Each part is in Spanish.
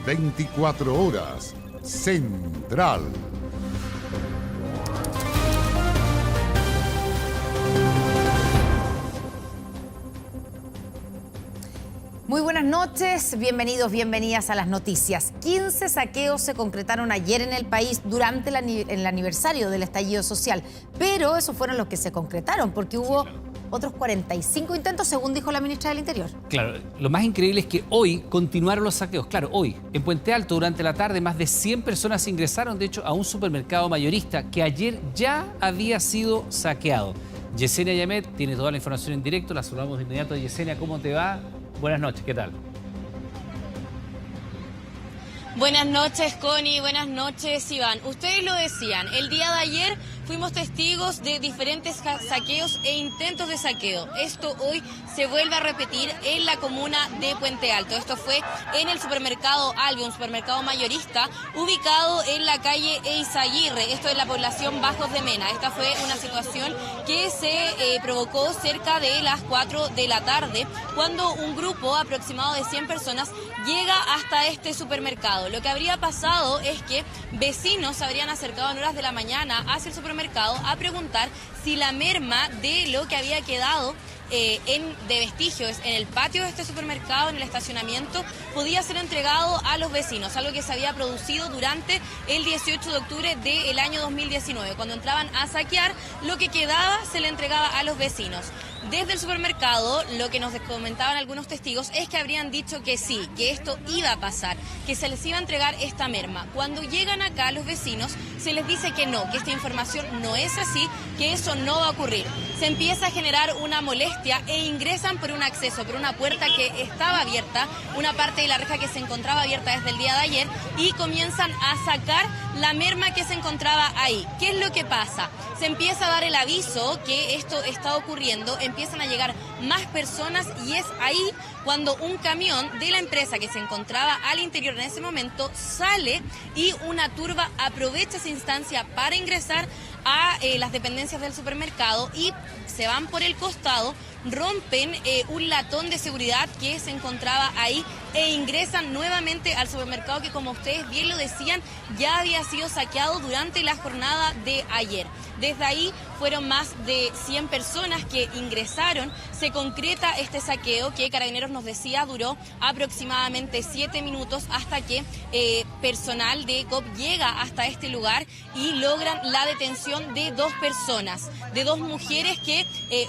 24 horas. Central. Muy buenas noches, bienvenidos, bienvenidas a las noticias. 15 saqueos se concretaron ayer en el país durante el aniversario del estallido social, pero esos fueron los que se concretaron porque hubo otros 45 intentos, según dijo la ministra del Interior. Claro, lo más increíble es que hoy continuaron los saqueos. Claro, hoy, en Puente Alto, durante la tarde, más de 100 personas ingresaron, de hecho, a un supermercado mayorista que ayer ya había sido saqueado. Yesenia Yamet tiene toda la información en directo, la saludamos de inmediato. Yesenia, ¿cómo te va? Buenas noches, ¿qué tal? Buenas noches, Connie. Buenas noches, Iván. Ustedes lo decían, el día de ayer fuimos testigos de diferentes saqueos e intentos de saqueo. Esto hoy se vuelve a repetir en la comuna de Puente Alto. Esto fue en el supermercado Albi, un supermercado mayorista ubicado en la calle Eizaguirre. Esto es la población Bajos de Mena. Esta fue una situación que se provocó cerca de las 4 de la tarde, cuando un grupo aproximado de 100 personas llega hasta este supermercado. Lo que habría pasado es que vecinos se habrían acercado en horas de la mañana hacia el supermercado a preguntar si la merma de lo que había quedado de vestigios en el patio de este supermercado, en el estacionamiento, podía ser entregado a los vecinos, algo que se había producido durante el 18 de octubre del año 2019. Cuando entraban a saquear, lo que quedaba se le entregaba a los vecinos. Desde el supermercado, lo que nos comentaban algunos testigos es que habrían dicho que sí, que esto iba a pasar, que se les iba a entregar esta merma. Cuando llegan acá los vecinos, se les dice que no, que esta información no es así, que eso no va a ocurrir. Se empieza a generar una molestia e ingresan por un acceso, por una puerta que estaba abierta, una parte de la reja que se encontraba abierta desde el día de ayer, y comienzan a sacar la merma que se encontraba ahí. ¿Qué es lo que pasa? Se empieza a dar el aviso que esto está ocurriendo, empiezan a llegar más personas y es ahí cuando un camión de la empresa que se encontraba al interior en ese momento sale y una turba aprovecha esa instancia para ingresar a las dependencias del supermercado y se van por el costado, rompen un latón de seguridad que se encontraba ahí e ingresan nuevamente al supermercado que, como ustedes bien lo decían, ya había sido saqueado durante la jornada de ayer. Desde ahí fueron más de 100 personas que ingresaron. Se concreta este saqueo que Carabineros nos decía duró aproximadamente 7 minutos hasta que personal de ECOP llega hasta este lugar y logran la detención de 2 personas, de 2 mujeres que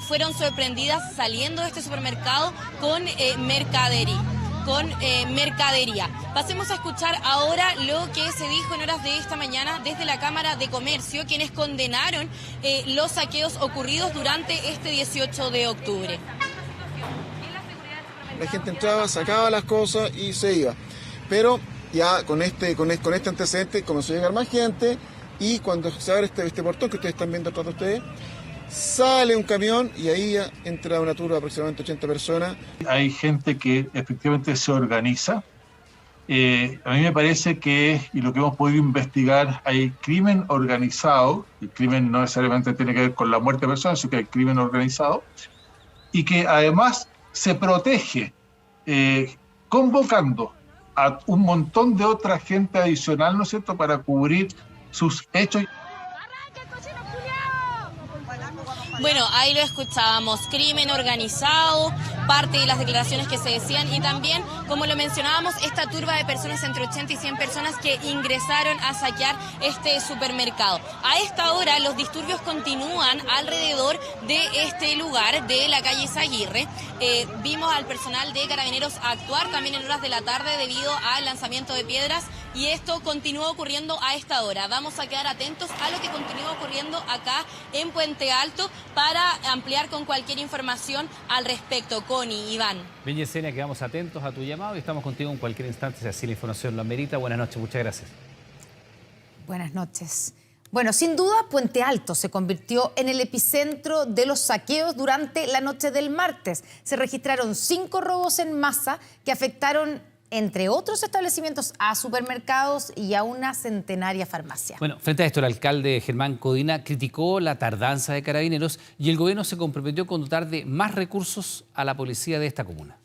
fueron sorprendidas saliendo de este supermercado con mercadería. Pasemos a escuchar ahora lo que se dijo en horas de esta mañana desde la Cámara de Comercio, quienes condenaron los saqueos ocurridos durante este 18 de octubre. La gente entraba, sacaba las cosas y se iba. Pero ya con este antecedente comenzó a llegar más gente y cuando se abre este portón que ustedes están viendo atrás de ustedes, sale un camión y ahí ya entra una turba de aproximadamente 80 personas. Hay gente que efectivamente se organiza. A mí me parece que, y lo que hemos podido investigar, hay crimen organizado. El crimen no necesariamente tiene que ver con la muerte de personas, sino que hay crimen organizado. Y que además se protege convocando a un montón de otra gente adicional, ¿no es cierto?, para cubrir sus hechos. Bueno, ahí lo escuchábamos, crimen organizado, parte de las declaraciones que se decían y también, como lo mencionábamos, esta turba de personas, entre 80 y 100 personas que ingresaron a saquear este supermercado. A esta hora los disturbios continúan alrededor de este lugar, de la calle Eizaguirre. Vimos al personal de Carabineros actuar también en horas de la tarde debido al lanzamiento de piedras y esto continúa ocurriendo a esta hora. Vamos a quedar atentos a lo que continúa ocurriendo acá en Puente Alto para ampliar con cualquier información al respecto. Connie, Iván. Bien, Yesenia, quedamos atentos a tu llamado y estamos contigo en cualquier instante si así la información lo amerita. Buenas noches, muchas gracias. Buenas noches. Bueno, sin duda, Puente Alto se convirtió en el epicentro de los saqueos durante la noche del martes. Se registraron 5 robos en masa que afectaron, entre otros establecimientos, a supermercados y a una centenaria farmacia. Bueno, frente a esto, el alcalde Germán Codina criticó la tardanza de Carabineros y el gobierno se comprometió con dotar de más recursos a la policía de esta comuna.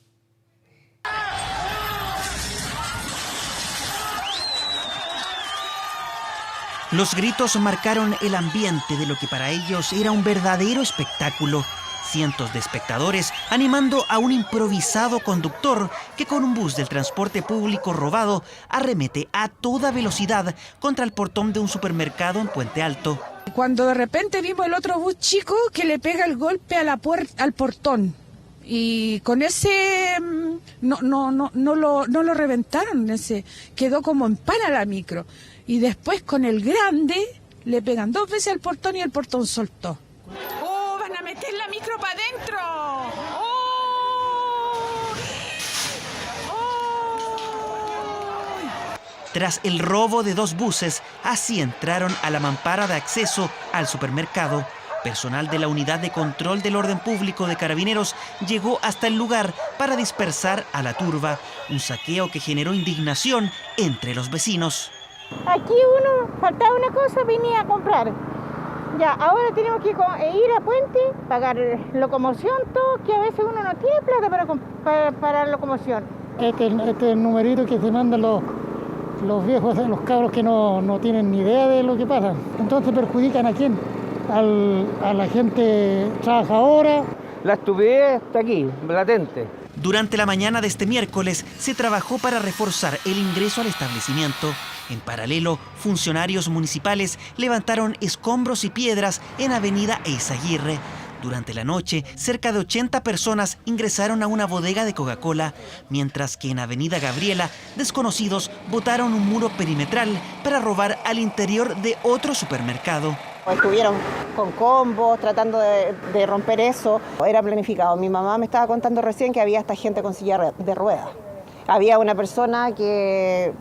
Los gritos marcaron el ambiente de lo que para ellos era un verdadero espectáculo. Cientos de espectadores animando a un improvisado conductor que con un bus del transporte público robado arremete a toda velocidad contra el portón de un supermercado en Puente Alto. Cuando de repente vimos el otro bus chico que le pega el golpe a al portón. Y con ese no lo reventaron, quedó como en pana la micro. Y después con el grande le pegan 2 veces al portón y el portón soltó. ¡Oh, van a meter la micro para adentro! ¡Oh! ¡Oh! Tras el robo de 2 buses, así entraron a la mampara de acceso al supermercado. Personal de la Unidad de Control del Orden Público de Carabineros llegó hasta el lugar para dispersar a la turba. Un saqueo que generó indignación entre los vecinos. Aquí faltaba una cosa, venía a comprar. Ya, ahora tenemos que ir a Puente, pagar locomoción, todo, que a veces uno no tiene plata para locomoción. Este es el numerito que se mandan los viejos, los cabros que no tienen ni idea de lo que pasa. Entonces perjudican ¿a quién? A la gente trabajadora. La estupidez está aquí, latente. Durante la mañana de este miércoles se trabajó para reforzar el ingreso al establecimiento. En paralelo, funcionarios municipales levantaron escombros y piedras en Avenida Eizaguirre. Durante la noche, cerca de 80 personas ingresaron a una bodega de Coca-Cola, mientras que en Avenida Gabriela, desconocidos botaron un muro perimetral para robar al interior de otro supermercado. Estuvieron con combos, tratando de romper eso. Era planificado. Mi mamá me estaba contando recién que había esta gente con silla de ruedas. Había una persona que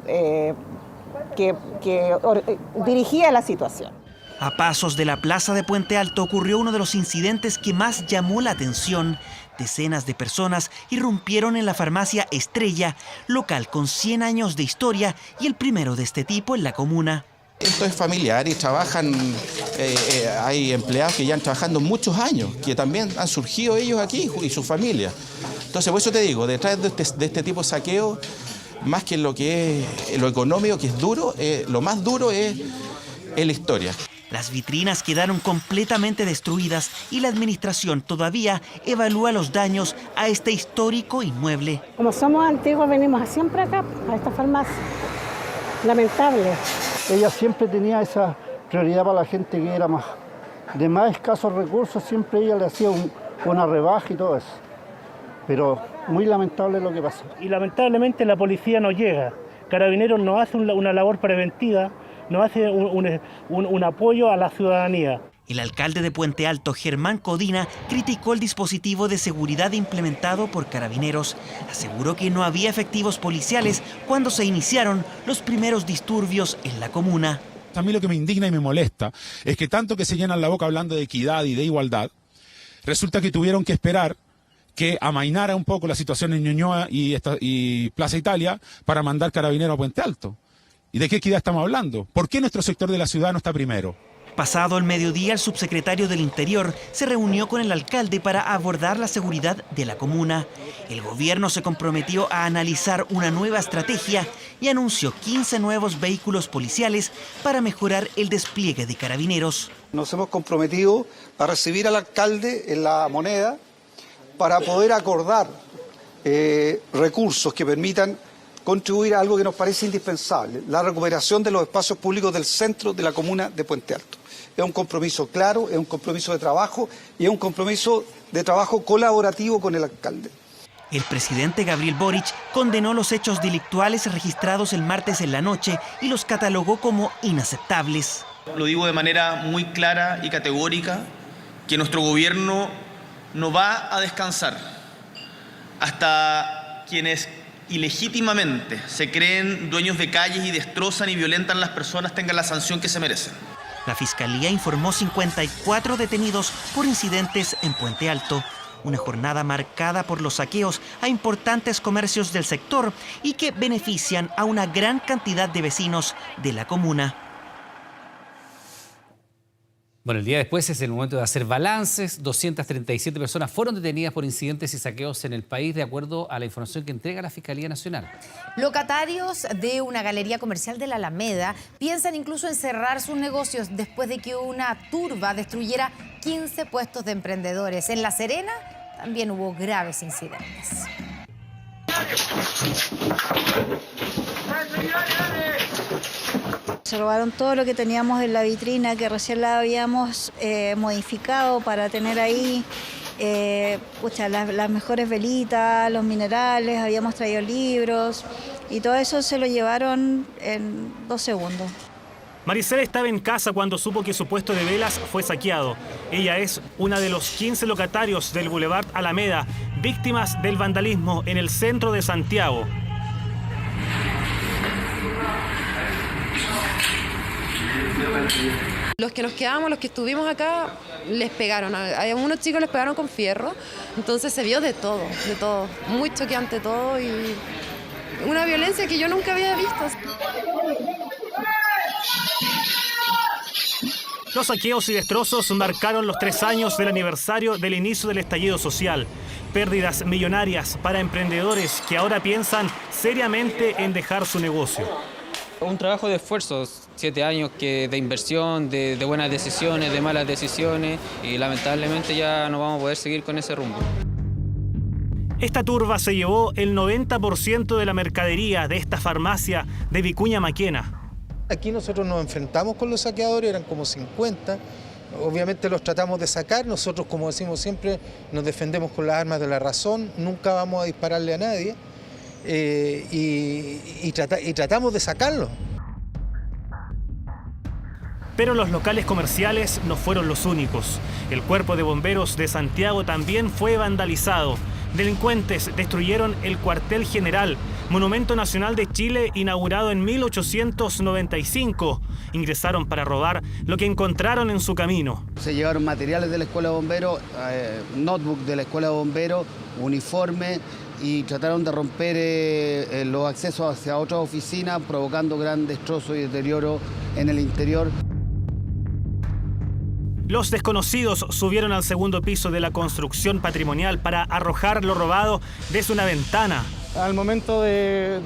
dirigía la situación. A pasos de la plaza de Puente Alto ocurrió uno de los incidentes que más llamó la atención. Decenas de personas irrumpieron en la farmacia Estrella, local con 100 años de historia y el primero de este tipo en la comuna. Esto es familiar y trabajan, hay empleados que ya han trabajando muchos años, que también han surgido ellos aquí y su familia. Entonces, por eso te digo, detrás de este tipo de saqueo, más que lo que es lo económico, que es duro, lo más duro es la historia. Las vitrinas quedaron completamente destruidas y la administración todavía evalúa los daños a este histórico inmueble. Como somos antiguos, venimos siempre acá, a esta farmacia. Lamentable. Ella siempre tenía esa prioridad para la gente que era de más escasos recursos, siempre ella le hacía una rebaja y todo eso. Pero muy lamentable lo que pasó. Y lamentablemente la policía no llega. Carabineros no hace una labor preventiva, no hace un apoyo a la ciudadanía. El alcalde de Puente Alto, Germán Codina, criticó el dispositivo de seguridad implementado por Carabineros. Aseguró que no había efectivos policiales cuando se iniciaron los primeros disturbios en la comuna. A mí lo que me indigna y me molesta es que tanto que se llenan la boca hablando de equidad y de igualdad, resulta que tuvieron que esperar que amainara un poco la situación en Ñuñoa y Plaza Italia para mandar Carabineros a Puente Alto. ¿Y de qué equidad estamos hablando? ¿Por qué nuestro sector de la ciudad no está primero? Pasado el mediodía, el subsecretario del Interior se reunió con el alcalde para abordar la seguridad de la comuna. El gobierno se comprometió a analizar una nueva estrategia y anunció 15 nuevos vehículos policiales para mejorar el despliegue de Carabineros. Nos hemos comprometido a recibir al alcalde en La Moneda para poder acordar recursos que permitan contribuir a algo que nos parece indispensable, la recuperación de los espacios públicos del centro de la comuna de Puente Alto. Es un compromiso claro, es un compromiso de trabajo y es un compromiso de trabajo colaborativo con el alcalde. El presidente Gabriel Boric condenó los hechos delictuales registrados el martes en la noche y los catalogó como inaceptables. Lo digo de manera muy clara y categórica, que nuestro gobierno no va a descansar hasta quienes ilegítimamente se creen dueños de calles y destrozan y violentan a las personas tengan la sanción que se merecen. La Fiscalía informó 54 detenidos por incidentes en Puente Alto. Una jornada marcada por los saqueos a importantes comercios del sector y que benefician a una gran cantidad de vecinos de la comuna. Bueno, el día después es el momento de hacer balances. 237 personas fueron detenidas por incidentes y saqueos en el país, de acuerdo a la información que entrega la Fiscalía Nacional. Locatarios de una galería comercial de la Alameda piensan incluso en cerrar sus negocios después de que una turba destruyera 15 puestos de emprendedores. En La Serena también hubo graves incidentes. Se robaron todo lo que teníamos en la vitrina, que recién la habíamos modificado para tener ahí las mejores velitas, los minerales, habíamos traído libros y todo eso se lo llevaron en 2 segundos. Maricela estaba en casa cuando supo que su puesto de velas fue saqueado. Ella es una de los 15 locatarios del Boulevard Alameda, víctimas del vandalismo en el centro de Santiago. Los que nos quedamos, los que estuvimos acá, les pegaron. A unos chicos les pegaron con fierro, entonces se vio de todo, muy choqueante todo y una violencia que yo nunca había visto. Los saqueos y destrozos marcaron los 3 años del aniversario del inicio del estallido social. Pérdidas millonarias para emprendedores que ahora piensan seriamente en dejar su negocio. Un trabajo de esfuerzo, 7 años de inversión, de buenas decisiones, de malas decisiones, y lamentablemente ya no vamos a poder seguir con ese rumbo. Esta turba se llevó el 90% de la mercadería de esta farmacia de Vicuña Maquena. Aquí nosotros nos enfrentamos con los saqueadores, eran como 50. Obviamente los tratamos de sacar, nosotros, como decimos siempre, nos defendemos con las armas de la razón, nunca vamos a dispararle a nadie y tratamos de sacarlo. Pero los locales comerciales no fueron los únicos. El Cuerpo de Bomberos de Santiago también fue vandalizado. Delincuentes destruyeron el cuartel general, monumento nacional de Chile inaugurado en 1895. Ingresaron para robar lo que encontraron en su camino. Se llevaron materiales de la Escuela de Bomberos, notebook de la Escuela de Bomberos, uniforme, y trataron de romper los accesos hacia otras oficinas, provocando gran destrozo y deterioro en el interior. Los desconocidos subieron al segundo piso de la construcción patrimonial para arrojar lo robado desde una ventana. Al momento de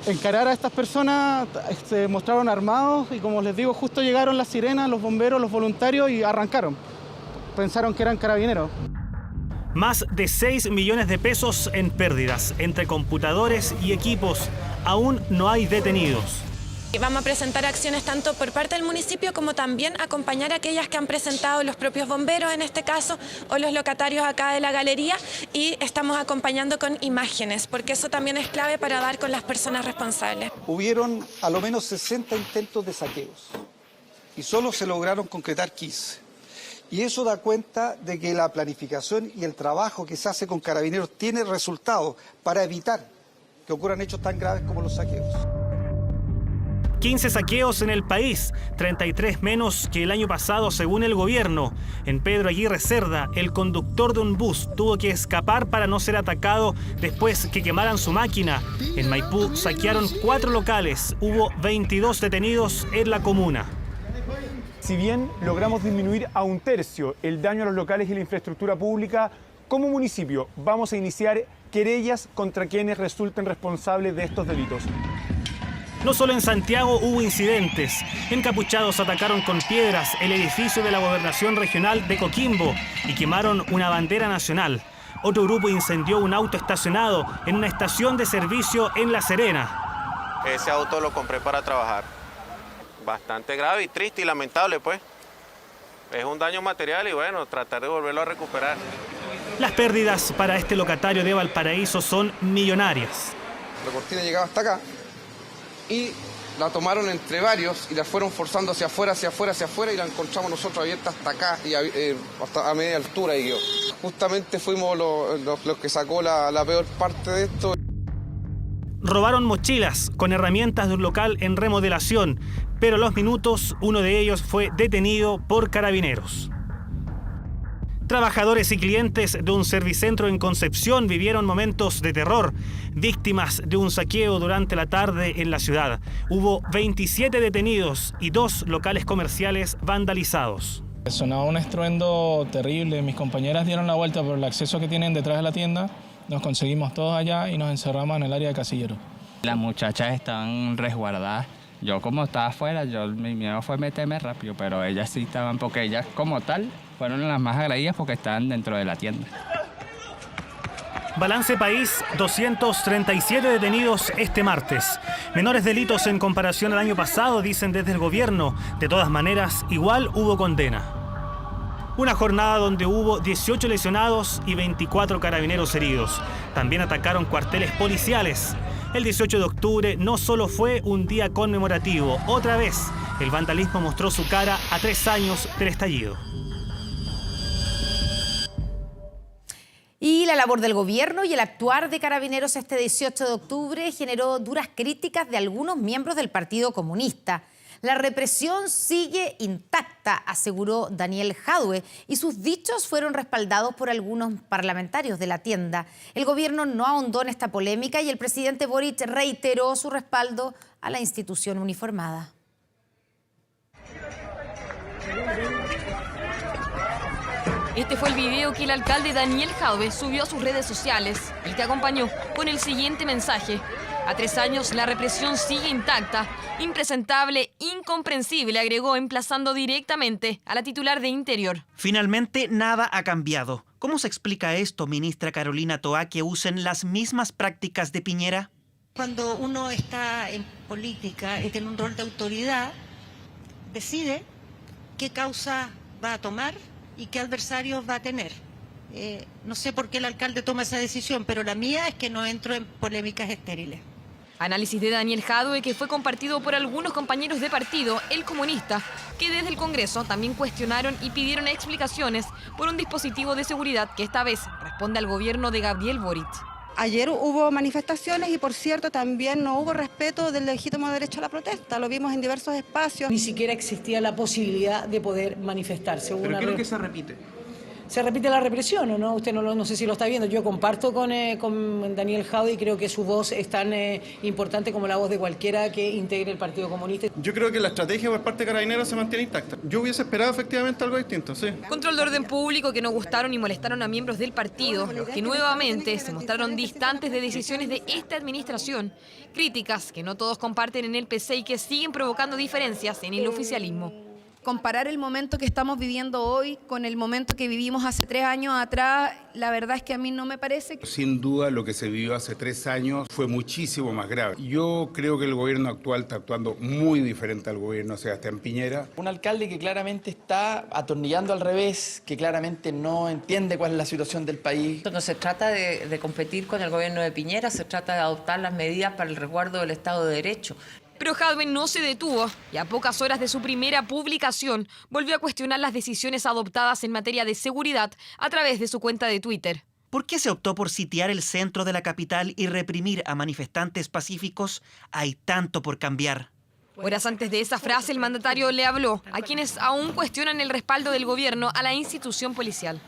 encarar a estas personas, se mostraron armados y, como les digo, justo llegaron las sirenas, los bomberos, los voluntarios y arrancaron. Pensaron que eran carabineros. Más de 6 millones de pesos en pérdidas entre computadores y equipos. Aún no hay detenidos. Vamos a presentar acciones tanto por parte del municipio como también acompañar a aquellas que han presentado los propios bomberos en este caso o los locatarios acá de la galería, y estamos acompañando con imágenes porque eso también es clave para dar con las personas responsables. Hubieron a lo menos 60 intentos de saqueos y solo se lograron concretar 15. Y eso da cuenta de que la planificación y el trabajo que se hace con Carabineros tiene resultados para evitar que ocurran hechos tan graves como los saqueos. 15 saqueos en el país, 33 menos que el año pasado según el gobierno. En Pedro Aguirre Cerda, el conductor de un bus tuvo que escapar para no ser atacado después que quemaran su máquina. En Maipú saquearon 4 locales, hubo 22 detenidos en la comuna. Si bien logramos disminuir a 1/3 el daño a los locales y la infraestructura pública, como municipio vamos a iniciar querellas contra quienes resulten responsables de estos delitos. No solo en Santiago hubo incidentes. Encapuchados atacaron con piedras el edificio de la Gobernación Regional de Coquimbo y quemaron una bandera nacional. Otro grupo incendió un auto estacionado en una estación de servicio en La Serena. Ese auto lo compré para trabajar. Bastante grave y triste y lamentable, pues. Es un daño material y bueno, tratar de volverlo a recuperar. Las pérdidas para este locatario de Valparaíso son millonarias. La cortina llegaba hasta acá y la tomaron entre varios y la fueron forzando hacia afuera y la encontramos nosotros abierta hasta acá y hasta a media altura. Y justamente fuimos los que sacó la peor parte de esto. Robaron mochilas con herramientas de un local en remodelación, pero a los minutos uno de ellos fue detenido por Carabineros. Trabajadores y clientes de un servicentro en Concepción vivieron momentos de terror, víctimas de un saqueo durante la tarde en la ciudad. Hubo 27 detenidos y 2 locales comerciales vandalizados. Sonaba un estruendo terrible, mis compañeras dieron la vuelta por el acceso que tienen detrás de la tienda, nos conseguimos todos allá y nos encerramos en el área de casillero. Las muchachas están resguardadas. Yo como estaba afuera, mi miedo fue meterme rápido, pero ellas sí estaban, porque ellas como tal fueron las más agredidas porque estaban dentro de la tienda. Balance País, 237 detenidos este martes. Menores delitos en comparación al año pasado, dicen desde el gobierno. De todas maneras, igual hubo condena. Una jornada donde hubo 18 lesionados y 24 carabineros heridos. También atacaron cuarteles policiales. El 18 de octubre no solo fue un día conmemorativo, otra vez el vandalismo mostró su cara a 3 años del estallido. Y la labor del gobierno y el actuar de Carabineros este 18 de octubre generó duras críticas de algunos miembros del Partido Comunista. La represión sigue intacta, aseguró Daniel Jadwe, y sus dichos fueron respaldados por algunos parlamentarios de la tienda. El gobierno no ahondó en esta polémica y el presidente Boric reiteró su respaldo a la institución uniformada. Este fue el video que el alcalde Daniel Jadwe subió a sus redes sociales y que acompañó con el siguiente mensaje. A 3 años la represión sigue intacta, impresentable, incomprensible, agregó, emplazando directamente a la titular de Interior. Finalmente, nada ha cambiado. ¿Cómo se explica esto, ministra Carolina Toá, que usen las mismas prácticas de Piñera? Cuando uno está en política y tiene un rol de autoridad, decide qué causa va a tomar y qué adversarios va a tener. No sé por qué el alcalde toma esa decisión, pero la mía es que no entro en polémicas estériles. Análisis de Daniel Jadwe que fue compartido por algunos compañeros de partido, el comunista, que desde el Congreso también cuestionaron y pidieron explicaciones por un dispositivo de seguridad que esta vez responde al gobierno de Gabriel Boric. Ayer hubo manifestaciones y, por cierto, también no hubo respeto del legítimo derecho a la protesta. Lo vimos en diversos espacios. Ni siquiera existía la posibilidad de poder manifestarse. ¿Pero qué es lo que se repite? Se repite la represión, ¿o no? Usted no sé si lo está viendo. Yo comparto con Daniel Jadwe y creo que su voz es tan importante como la voz de cualquiera que integre el Partido Comunista. Yo creo que la estrategia por parte de Carabineros se mantiene intacta. Yo hubiese esperado efectivamente algo distinto, sí. Control de orden público que no gustaron y molestaron a miembros del partido, los que nuevamente se mostraron distantes de decisiones de esta administración. Críticas que no todos comparten en el PC y que siguen provocando diferencias en el oficialismo. Comparar el momento que estamos viviendo hoy con el momento que vivimos hace 3 años atrás, la verdad es que a mí no me parece. Sin duda lo que se vivió hace 3 años fue muchísimo más grave. Yo creo que el gobierno actual está actuando muy diferente al gobierno de Sebastián Piñera. Un alcalde que claramente está atornillando al revés, que claramente no entiende cuál es la situación del país. No se trata de competir con el gobierno de Piñera, se trata de adoptar las medidas para el resguardo del Estado de Derecho. Pero Jadwe no se detuvo y a pocas horas de su primera publicación volvió a cuestionar las decisiones adoptadas en materia de seguridad a través de su cuenta de Twitter. ¿Por qué se optó por sitiar el centro de la capital y reprimir a manifestantes pacíficos? Hay tanto por cambiar. Horas antes de esa frase, el mandatario le habló a quienes aún cuestionan el respaldo del gobierno a la institución policial.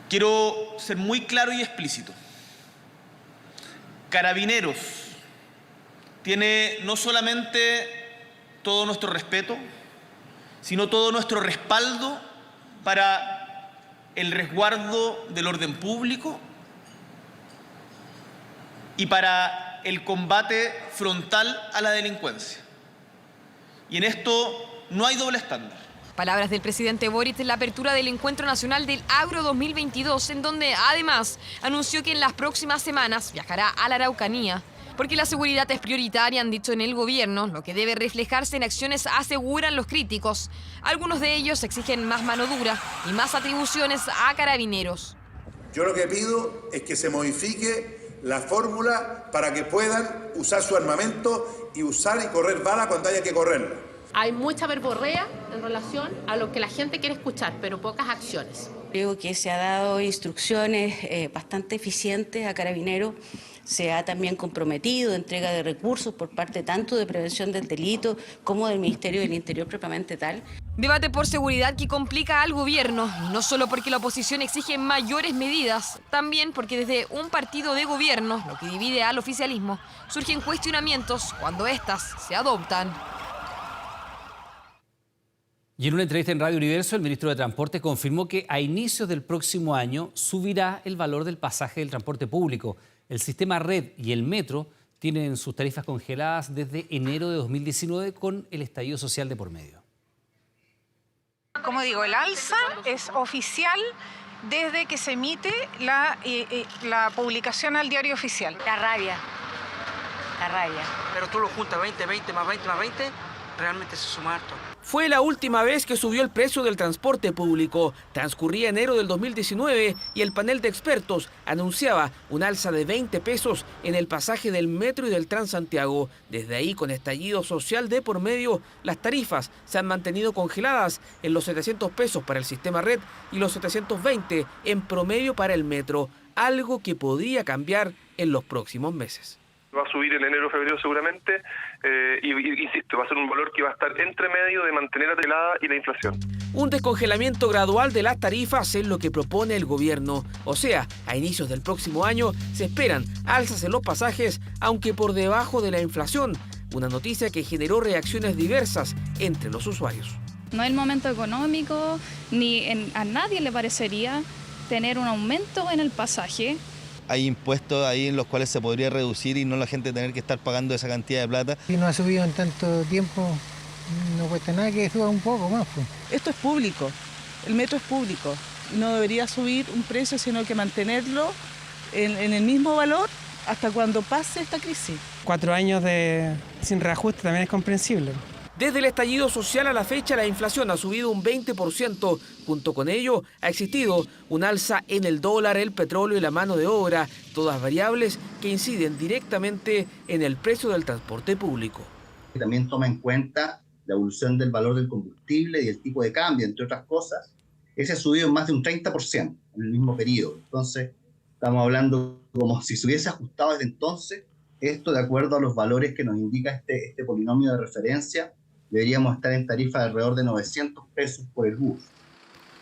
Quiero ser muy claro y explícito. Carabineros tiene no solamente todo nuestro respeto, sino todo nuestro respaldo para el resguardo del orden público y para el combate frontal a la delincuencia. Y en esto no hay doble estándar. Palabras del presidente Boric en la apertura del Encuentro Nacional del Agro 2022, en donde además anunció que en las próximas semanas viajará a la Araucanía. Porque la seguridad es prioritaria, han dicho en el gobierno, lo que debe reflejarse en acciones, aseguran los críticos. Algunos de ellos exigen más mano dura y más atribuciones a Carabineros. Yo lo que pido es que se modifique la fórmula para que puedan usar su armamento y usar y correr bala cuando haya que correrla. Hay mucha verborrea en relación a lo que la gente quiere escuchar, pero pocas acciones. Creo que se ha dado instrucciones bastante eficientes a Carabineros. Se ha también comprometido entrega de recursos por parte tanto de prevención del delito como del Ministerio del Interior propiamente tal. Debate por seguridad que complica al gobierno, y no solo porque la oposición exige mayores medidas, también porque desde un partido de gobierno, lo que divide al oficialismo, surgen cuestionamientos cuando éstas se adoptan. Y en una entrevista en Radio Universo, el ministro de Transporte confirmó que a inicios del próximo año subirá el valor del pasaje del transporte público. El sistema Red y el Metro tienen sus tarifas congeladas desde enero de 2019 con el estallido social de por medio. Como digo, el alza es oficial desde que se emite la publicación al diario oficial. La rabia. Pero tú lo juntas 20 más 20 más 20, realmente se suma harto. Fue la última vez que subió el precio del transporte público. Transcurría enero del 2019 y el panel de expertos anunciaba un alza de 20 pesos en el pasaje del Metro y del Transantiago. Desde ahí, con estallido social de por medio, las tarifas se han mantenido congeladas en los 700 pesos para el sistema Red y los 720 en promedio para el Metro, algo que podría cambiar en los próximos meses. Va a subir en enero o febrero seguramente, y insisto, va a ser un valor que va a estar entre medio de mantener atelada y la inflación. Un descongelamiento gradual de las tarifas es lo que propone el gobierno. O sea, a inicios del próximo año se esperan alzas en los pasajes, aunque por debajo de la inflación. Una noticia que generó reacciones diversas entre los usuarios. No es el momento económico, a nadie le parecería tener un aumento en el pasaje. Hay impuestos ahí en los cuales se podría reducir y no la gente tener que estar pagando esa cantidad de plata. Si no ha subido en tanto tiempo, no cuesta nada que suba un poco más. Pues. Esto es público, el metro es público. No debería subir un precio, sino que mantenerlo en el mismo valor hasta cuando pase esta crisis. 4 años sin reajuste también es comprensible. Desde el estallido social a la fecha, la inflación ha subido un 20%. Junto con ello, ha existido un alza en el dólar, el petróleo y la mano de obra, todas variables que inciden directamente en el precio del transporte público. También toma en cuenta la evolución del valor del combustible y el tipo de cambio, entre otras cosas. Ese ha subido en más de un 30% en el mismo periodo. Entonces, estamos hablando como si se hubiese ajustado desde entonces. Esto, de acuerdo a los valores que nos indica este polinomio de referencia, deberíamos estar en tarifa de alrededor de 900 pesos por el bus.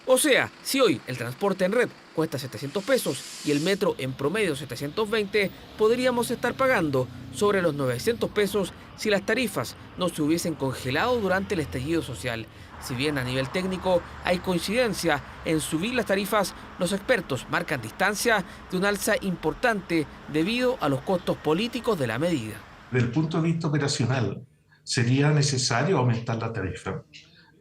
O sea, si hoy el transporte en red cuesta 700 pesos y el metro en promedio 720, podríamos estar pagando sobre los 900 pesos si las tarifas no se hubiesen congelado durante el estallido social. Si bien a nivel técnico hay coincidencia en subir las tarifas, los expertos marcan distancia de un alza importante debido a los costos políticos de la medida. Desde el punto de vista operacional, sería necesario aumentar la tarifa.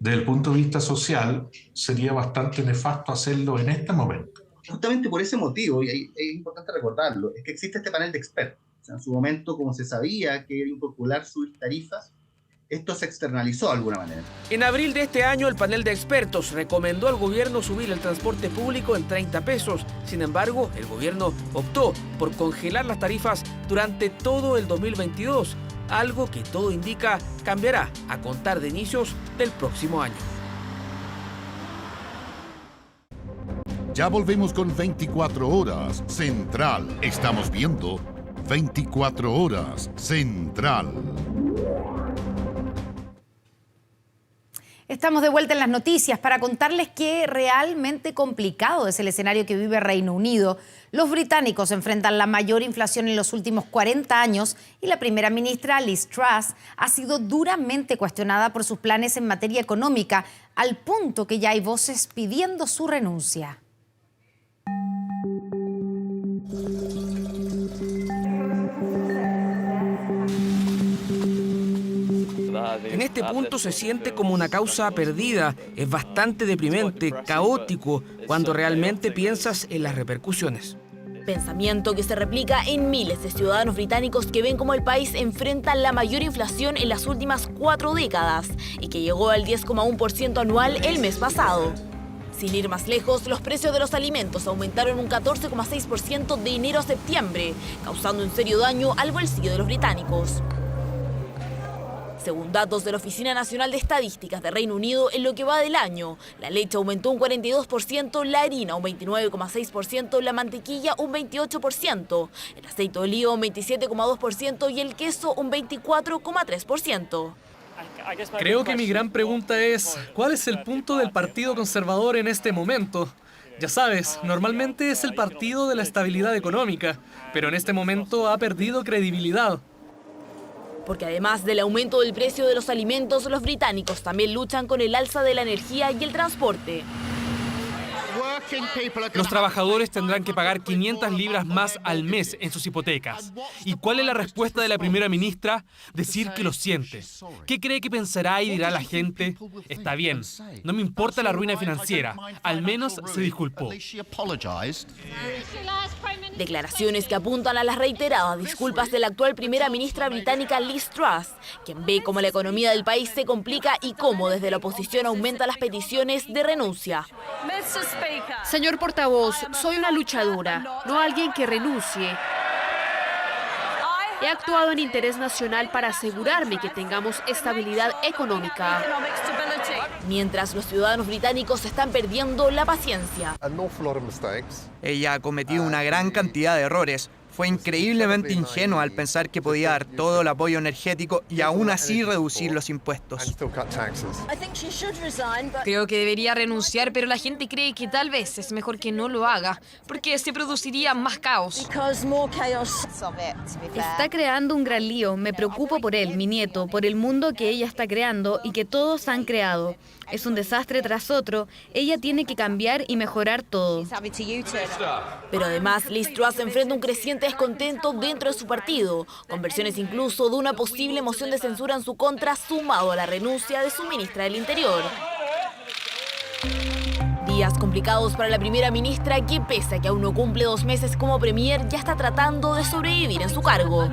Desde el punto de vista social, sería bastante nefasto hacerlo en este momento. Justamente por ese motivo, y es importante recordarlo, es que existe este panel de expertos. O sea, en su momento, como se sabía que era impopular subir tarifas, esto se externalizó de alguna manera. En abril de este año, el panel de expertos recomendó al gobierno subir el transporte público en 30 pesos. Sin embargo, el gobierno optó por congelar las tarifas durante todo el 2022, algo que todo indica cambiará a contar de inicios del próximo año. Ya volvemos con 24 Horas Central. Estamos viendo 24 Horas Central. Estamos de vuelta en las noticias para contarles que realmente complicado es el escenario que vive Reino Unido. Los británicos enfrentan la mayor inflación en los últimos 40 años y la primera ministra Liz Truss ha sido duramente cuestionada por sus planes en materia económica, al punto que ya hay voces pidiendo su renuncia. En este punto se siente como una causa perdida. Es bastante deprimente, caótico, cuando realmente piensas en las repercusiones. Pensamiento que se replica en miles de ciudadanos británicos que ven cómo el país enfrenta la mayor inflación en las últimas 4 décadas y que llegó al 10,1% anual el mes pasado. Sin ir más lejos, los precios de los alimentos aumentaron un 14,6% de enero a septiembre, causando un serio daño al bolsillo de los británicos. Según datos de la Oficina Nacional de Estadísticas de Reino Unido, en lo que va del año, la leche aumentó un 42%, la harina un 29,6%, la mantequilla un 28%, el aceite de oliva un 27,2% y el queso un 24,3%. Creo que mi gran pregunta es, ¿cuál es el punto del Partido Conservador en este momento? Ya sabes, normalmente es el partido de la estabilidad económica, pero en este momento ha perdido credibilidad. Porque además del aumento del precio de los alimentos, los británicos también luchan con el alza de la energía y el transporte. Los trabajadores tendrán que pagar 500 libras más al mes en sus hipotecas. ¿Y cuál es la respuesta de la primera ministra? Decir que lo siente. ¿Qué cree que pensará y dirá la gente? Está bien, no me importa la ruina financiera. Al menos se disculpó. Declaraciones que apuntan a las reiteradas disculpas de la actual primera ministra británica Liz Truss, quien ve cómo la economía del país se complica y cómo desde la oposición aumentan las peticiones de renuncia. Señor portavoz, soy una luchadora, no alguien que renuncie. He actuado en interés nacional para asegurarme que tengamos estabilidad económica. Mientras los ciudadanos británicos están perdiendo la paciencia. Ella ha cometido una gran cantidad de errores. Fue increíblemente ingenua al pensar que podía dar todo el apoyo energético y aún así reducir los impuestos. Creo que debería renunciar, pero la gente cree que tal vez es mejor que no lo haga, porque se produciría más caos. Está creando un gran lío. Me preocupo por él, mi nieto, por el mundo que ella está creando y que todos han creado. Es un desastre tras otro. Ella tiene que cambiar y mejorar todo. Pero además, Liz Truss enfrenta un creciente descontento dentro de su partido, con versiones incluso de una posible moción de censura en su contra, sumado a la renuncia de su ministra del Interior. Días complicados para la primera ministra que, pese a que aún no cumple 2 meses como premier, ya está tratando de sobrevivir en su cargo.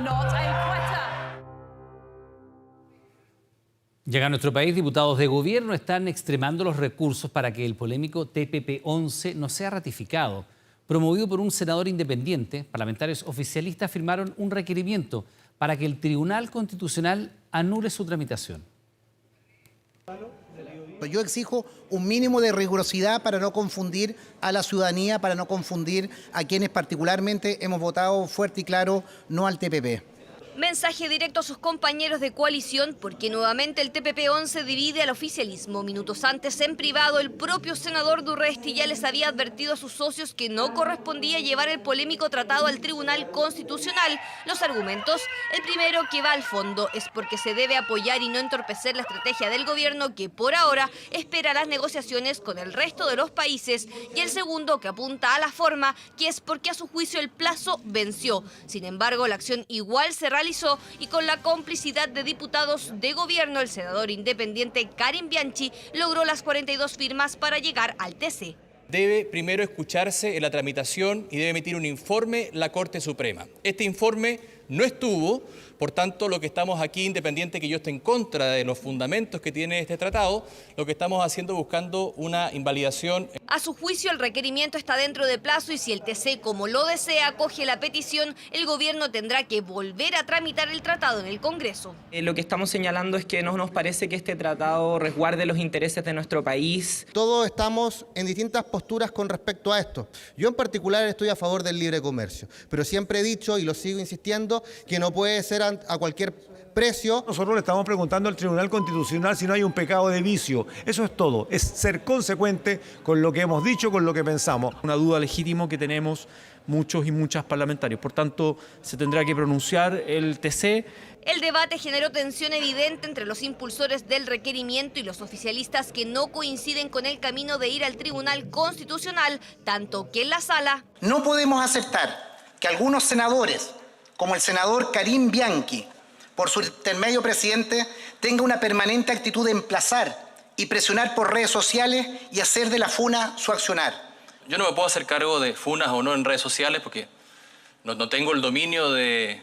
Llega a nuestro país, diputados de gobierno están extremando los recursos para que el polémico TPP-11 no sea ratificado. Promovido por un senador independiente, parlamentarios oficialistas firmaron un requerimiento para que el Tribunal Constitucional anule su tramitación. Yo exijo un mínimo de rigurosidad para no confundir a la ciudadanía, para no confundir a quienes particularmente hemos votado fuerte y claro no al TPP. Mensaje directo a sus compañeros de coalición porque nuevamente el TPP-11 divide al oficialismo. Minutos antes, en privado, el propio senador Durresti ya les había advertido a sus socios que no correspondía llevar el polémico tratado al Tribunal Constitucional. Los argumentos: el primero, que va al fondo, es porque se debe apoyar y no entorpecer la estrategia del gobierno que por ahora espera las negociaciones con el resto de los países. Y el segundo, que apunta a la forma, que es porque a su juicio el plazo venció. Sin embargo, la acción igual se realizó y con la complicidad de diputados de gobierno, el senador independiente Karim Bianchi logró las 42 firmas para llegar al TC. Debe primero escucharse en la tramitación y debe emitir un informe la Corte Suprema. Este informe no estuvo, por tanto, lo que estamos aquí, independiente que yo esté en contra de los fundamentos que tiene este tratado, lo que estamos haciendo es buscando una invalidación. A su juicio, el requerimiento está dentro de plazo y si el TC, como lo desea, acoge la petición, el gobierno tendrá que volver a tramitar el tratado en el Congreso. Lo que estamos señalando es que no nos parece que este tratado resguarde los intereses de nuestro país. Todos estamos en distintas posturas con respecto a esto. Yo en particular estoy a favor del libre comercio, pero siempre he dicho y lo sigo insistiendo que no puede ser a cualquier precio. Nosotros le estamos preguntando al Tribunal Constitucional si no hay un pecado de vicio. Eso es todo, es ser consecuente con lo que hemos dicho, con lo que pensamos. Una duda legítima que tenemos muchos y muchas parlamentarios. Por tanto, se tendrá que pronunciar el TC. El debate generó tensión evidente entre los impulsores del requerimiento y los oficialistas que no coinciden con el camino de ir al Tribunal Constitucional, tanto que en la sala... No podemos aceptar que algunos senadores, como el senador Karim Bianchi, por su intermedio presidente, tenga una permanente actitud de emplazar y presionar por redes sociales y hacer de la funa su accionar. Yo no me puedo hacer cargo de funas o no en redes sociales porque no tengo el dominio de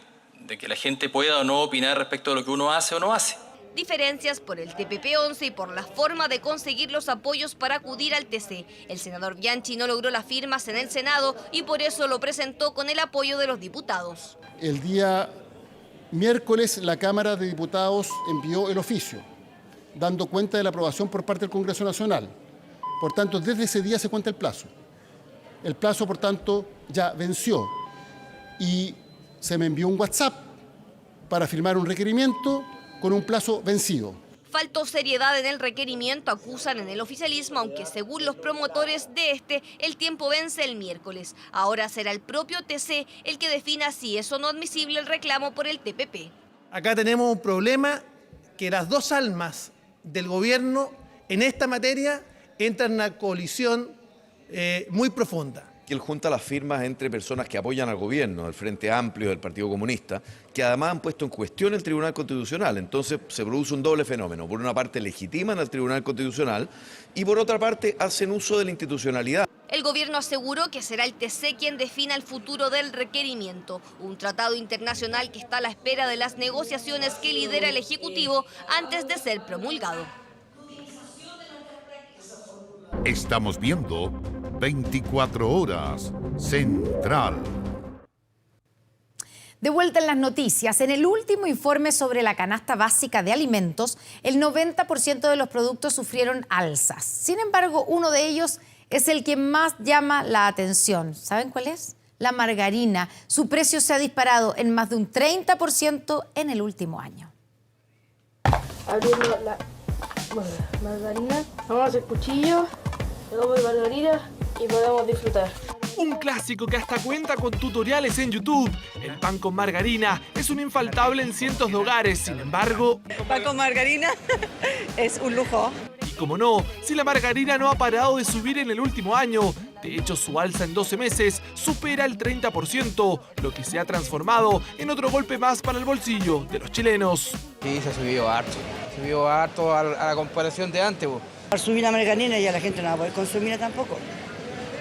que la gente pueda o no opinar respecto de lo que uno hace o no hace. Diferencias por el TPP-11 y por la forma de conseguir los apoyos para acudir al TC. El senador Bianchi no logró las firmas en el Senado y por eso lo presentó con el apoyo de los diputados. El día miércoles la Cámara de Diputados envió el oficio, dando cuenta de la aprobación por parte del Congreso Nacional. Por tanto, desde ese día se cuenta el plazo. El plazo, por tanto, ya venció y se me envió un WhatsApp para firmar un requerimiento con un plazo vencido. faltó seriedad en el requerimiento, acusan en el oficialismo, aunque según los promotores de el tiempo vence el miércoles. Ahora será el propio TC el que defina si es o no admisible el reclamo por el TPP. Acá tenemos un problema que las dos almas del gobierno en esta materia entran en una colisión muy profunda. Que él junta las firmas entre personas que apoyan al gobierno, del Frente Amplio, del Partido Comunista, que además han puesto en cuestión el Tribunal Constitucional. Entonces se produce un doble fenómeno. Por una parte legitiman al Tribunal Constitucional y por otra parte hacen uso de la institucionalidad. El gobierno aseguró que será el TC quien defina el futuro del requerimiento, un tratado internacional que está a la espera de las negociaciones que lidera el Ejecutivo antes de ser promulgado. Estamos viendo 24 horas Central. De vuelta en las noticias, en el último informe sobre la canasta básica de alimentos, el 90% de los productos sufrieron alzas. Sin embargo, uno de ellos es el que más llama la atención. ¿Saben cuál es? La margarina. Su precio se ha disparado en más de un 30% en el último año. Abriendo la margarina, vamos a hacer cuchillo, luego margarina y podemos disfrutar. Un clásico que hasta cuenta con tutoriales en YouTube. El pan con margarina es un infaltable en cientos de hogares, sin embargo... Pan con margarina es un lujo. Y como no, si la margarina no ha parado de subir en el último año, de hecho su alza en 12 meses supera el 30%, lo que se ha transformado en otro golpe más para el bolsillo de los chilenos. Sí, se ha subido harto a la comparación de antes. Al subir la margarina ya la gente no va a poder consumirla tampoco.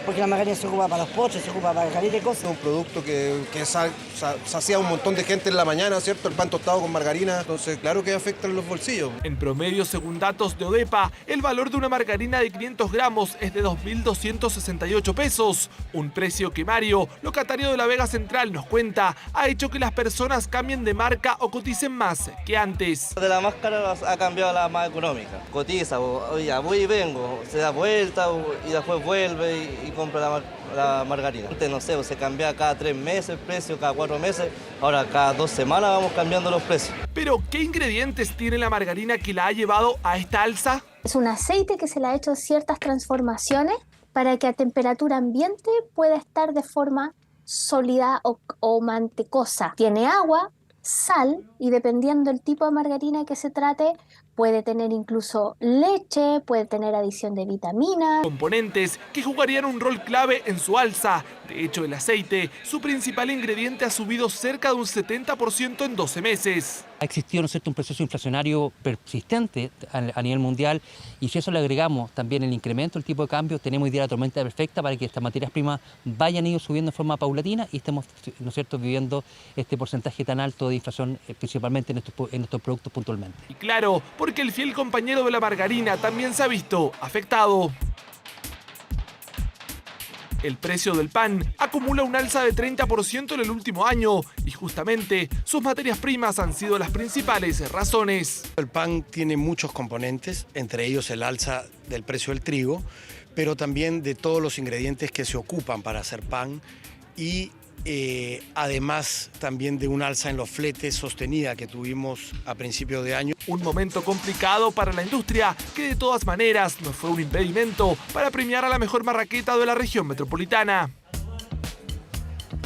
Porque la margarina se ocupa para los postres, se ocupa para calidad de cosas. Es un producto que sacia a un montón de gente en la mañana, ¿cierto? El pan tostado con margarina, entonces claro que afecta en los bolsillos. En promedio, según datos de ODEPA, el valor de una margarina de 500 gramos es de 2.268 pesos. Un precio que Mario, locatario de la Vega Central, nos cuenta, ha hecho que las personas cambien de marca o coticen más que antes. De la más cara ha cambiado a la más económica. Cotiza, oye, voy y vengo, se da vuelta y después vuelve y compra la margarina. Antes, no sé, se cambia cada 3 meses el precio, cada 4 meses. Ahora cada 2 semanas vamos cambiando los precios. Pero, ¿qué ingredientes tiene la margarina que la ha llevado a esta alza? Es un aceite que se le ha hecho ciertas transformaciones para que a temperatura ambiente pueda estar de forma sólida o mantecosa. Tiene agua, sal y dependiendo del tipo de margarina que se trate, puede tener incluso leche, puede tener adición de vitaminas. Componentes que jugarían un rol clave en su alza. De hecho, el aceite, su principal ingrediente, ha subido cerca de un 70% en 12 meses. Ha existido, ¿no es cierto?, un proceso inflacionario persistente a nivel mundial y si eso le agregamos también el incremento del tipo de cambio, tenemos hoy día la tormenta perfecta para que estas materias primas vayan subiendo de forma paulatina y estemos, ¿no es cierto?, viviendo este porcentaje tan alto de inflación, principalmente en estos productos puntualmente. Y claro, porque el fiel compañero de la margarina también se ha visto afectado. El precio del pan acumula un alza de 30% en el último año y justamente sus materias primas han sido las principales razones. El pan tiene muchos componentes, entre ellos el alza del precio del trigo, pero también de todos los ingredientes que se ocupan para hacer pan y además también de un alza en los fletes sostenida que tuvimos a principios de año. Un momento complicado para la industria que de todas maneras no fue un impedimento para premiar a la mejor marraqueta de la región metropolitana.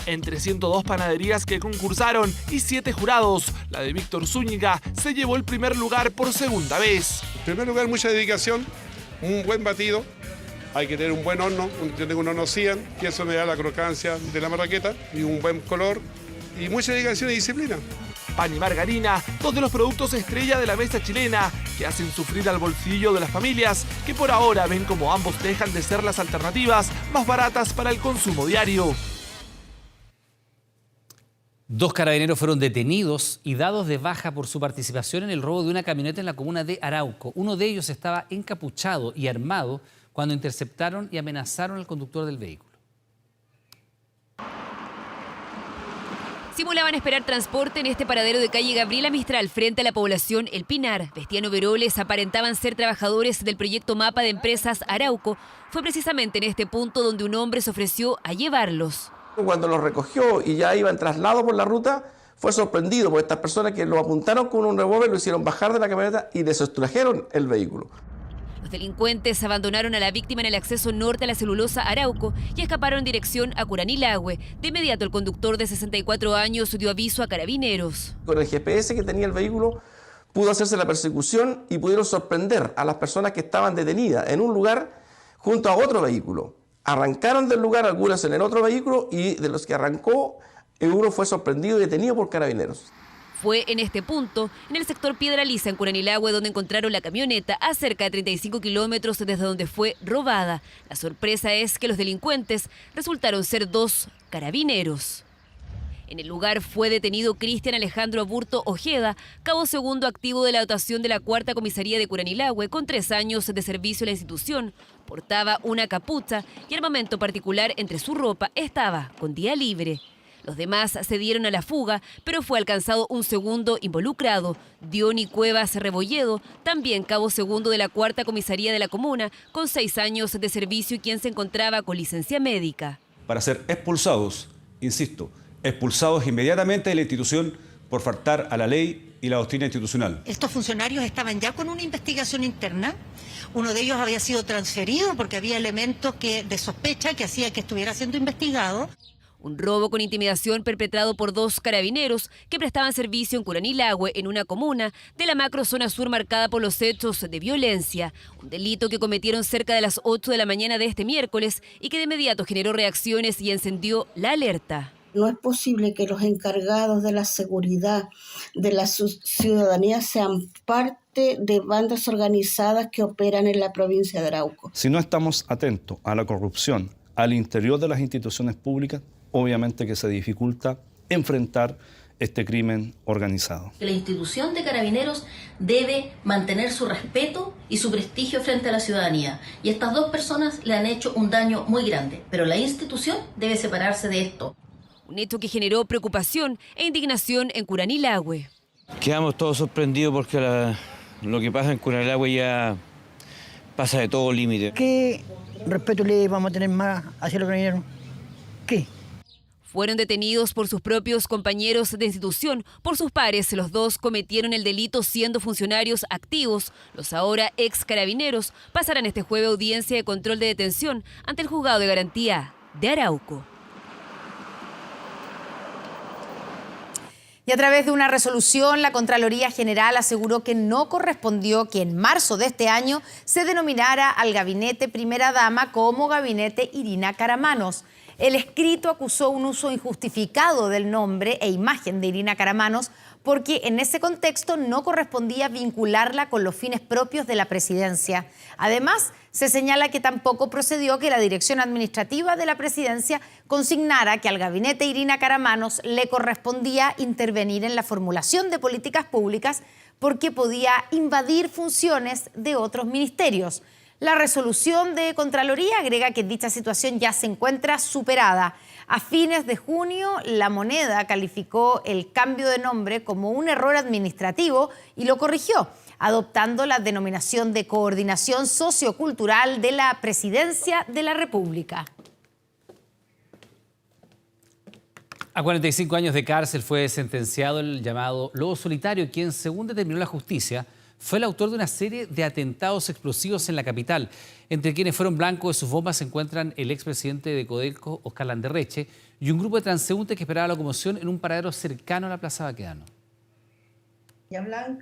Entre 102 panaderías que concursaron y 7 jurados, la de Víctor Zúñiga se llevó el primer lugar por segunda vez. En primer lugar, mucha dedicación, un buen batido. Hay que tener un buen horno, un horno Cian, y eso me da la crocancia de la marraqueta y un buen color y mucha dedicación y disciplina. Pan y margarina, dos de los productos estrella de la mesa chilena, que hacen sufrir al bolsillo de las familias, que por ahora ven como ambos dejan de ser las alternativas más baratas para el consumo diario. 2 carabineros fueron detenidos y dados de baja por su participación en el robo de una camioneta en la comuna de Arauco. Uno de ellos estaba encapuchado y armado cuando interceptaron y amenazaron al conductor del vehículo. Simulaban esperar transporte en este paradero de calle Gabriela Mistral frente a la población El Pinar. Vestían overoles, aparentaban ser trabajadores del proyecto Mapa de Empresas Arauco. Fue precisamente en este punto donde un hombre se ofreció a llevarlos. Cuando los recogió y ya iba en traslado por la ruta, fue sorprendido por estas personas que lo apuntaron con un revólver, lo hicieron bajar de la camioneta y le sustrajeron el vehículo. Los delincuentes abandonaron a la víctima en el acceso norte a la celulosa Arauco y escaparon en dirección a Curanilahue. De inmediato el conductor de 64 años dio aviso a carabineros. Con el GPS que tenía el vehículo pudo hacerse la persecución y pudieron sorprender a las personas que estaban detenidas en un lugar junto a otro vehículo. Arrancaron del lugar algunas en el otro vehículo y de los que arrancó, uno fue sorprendido y detenido por carabineros. Fue en este punto, en el sector Piedra Lisa, en Curanilahue, donde encontraron la camioneta a cerca de 35 kilómetros desde donde fue robada. La sorpresa es que los delincuentes resultaron ser 2 carabineros. En el lugar fue detenido Cristian Alejandro Aburto Ojeda, cabo segundo activo de la dotación de la 4ª Comisaría de Curanilahue, con 3 años de servicio en la institución. Portaba una capucha y armamento particular entre su ropa. Estaba con día libre. Los demás se dieron a la fuga, pero fue alcanzado un segundo involucrado, Diony Cuevas Rebolledo, también cabo segundo de la 4ª Comisaría de la comuna, con 6 años de servicio y quien se encontraba con licencia médica. Para ser expulsados, insisto, expulsados inmediatamente de la institución por faltar a la ley y la doctrina institucional. Estos funcionarios estaban ya con una investigación interna. Uno de ellos había sido transferido porque había elementos de sospecha que hacía que estuviera siendo investigado. Un robo con intimidación perpetrado por 2 carabineros que prestaban servicio en Curanilahue, en una comuna de la macrozona sur marcada por los hechos de violencia. Un delito que cometieron cerca de las 8 de la mañana de este miércoles y que de inmediato generó reacciones y encendió la alerta. No es posible que los encargados de la seguridad de la ciudadanía sean parte de bandas organizadas que operan en la provincia de Arauco. Si no estamos atentos a la corrupción al interior de las instituciones públicas, obviamente que se dificulta enfrentar este crimen organizado. La institución de Carabineros debe mantener su respeto y su prestigio frente a la ciudadanía. Y estas 2 personas le han hecho un daño muy grande, pero la institución debe separarse de esto. Un hecho que generó preocupación e indignación en Curanilahue. Quedamos todos sorprendidos porque lo que pasa en Curanilahue ya pasa de todo límite. ¿Qué respeto le vamos a tener más hacia los carabineros? ¿Qué? Fueron detenidos por sus propios compañeros de institución. Por sus pares, los 2 cometieron el delito siendo funcionarios activos. Los ahora ex carabineros pasarán este jueves audiencia de control de detención ante el Juzgado de Garantía de Arauco. Y a través de una resolución, la Contraloría General aseguró que no correspondió que en marzo de este año se denominara al gabinete Primera Dama como Gabinete Irina Caramanos. El escrito acusó un uso injustificado del nombre e imagen de Irina Caramanos porque en ese contexto no correspondía vincularla con los fines propios de la presidencia. Además, se señala que tampoco procedió que la dirección administrativa de la presidencia consignara que al gabinete Irina Caramanos le correspondía intervenir en la formulación de políticas públicas porque podía invadir funciones de otros ministerios. La resolución de Contraloría agrega que dicha situación ya se encuentra superada. A fines de junio, La Moneda calificó el cambio de nombre como un error administrativo y lo corrigió, adoptando la denominación de Coordinación Sociocultural de la Presidencia de la República. A 45 años de cárcel fue sentenciado el llamado Lobo Solitario, quien, según determinó la justicia, fue el autor de una serie de atentados explosivos en la capital. Entre quienes fueron blancos de sus bombas se encuentran el expresidente de Codelco, Óscar Landerreche, y un grupo de transeúntes que esperaba la locomoción en un paradero cercano a la Plaza Baquedano.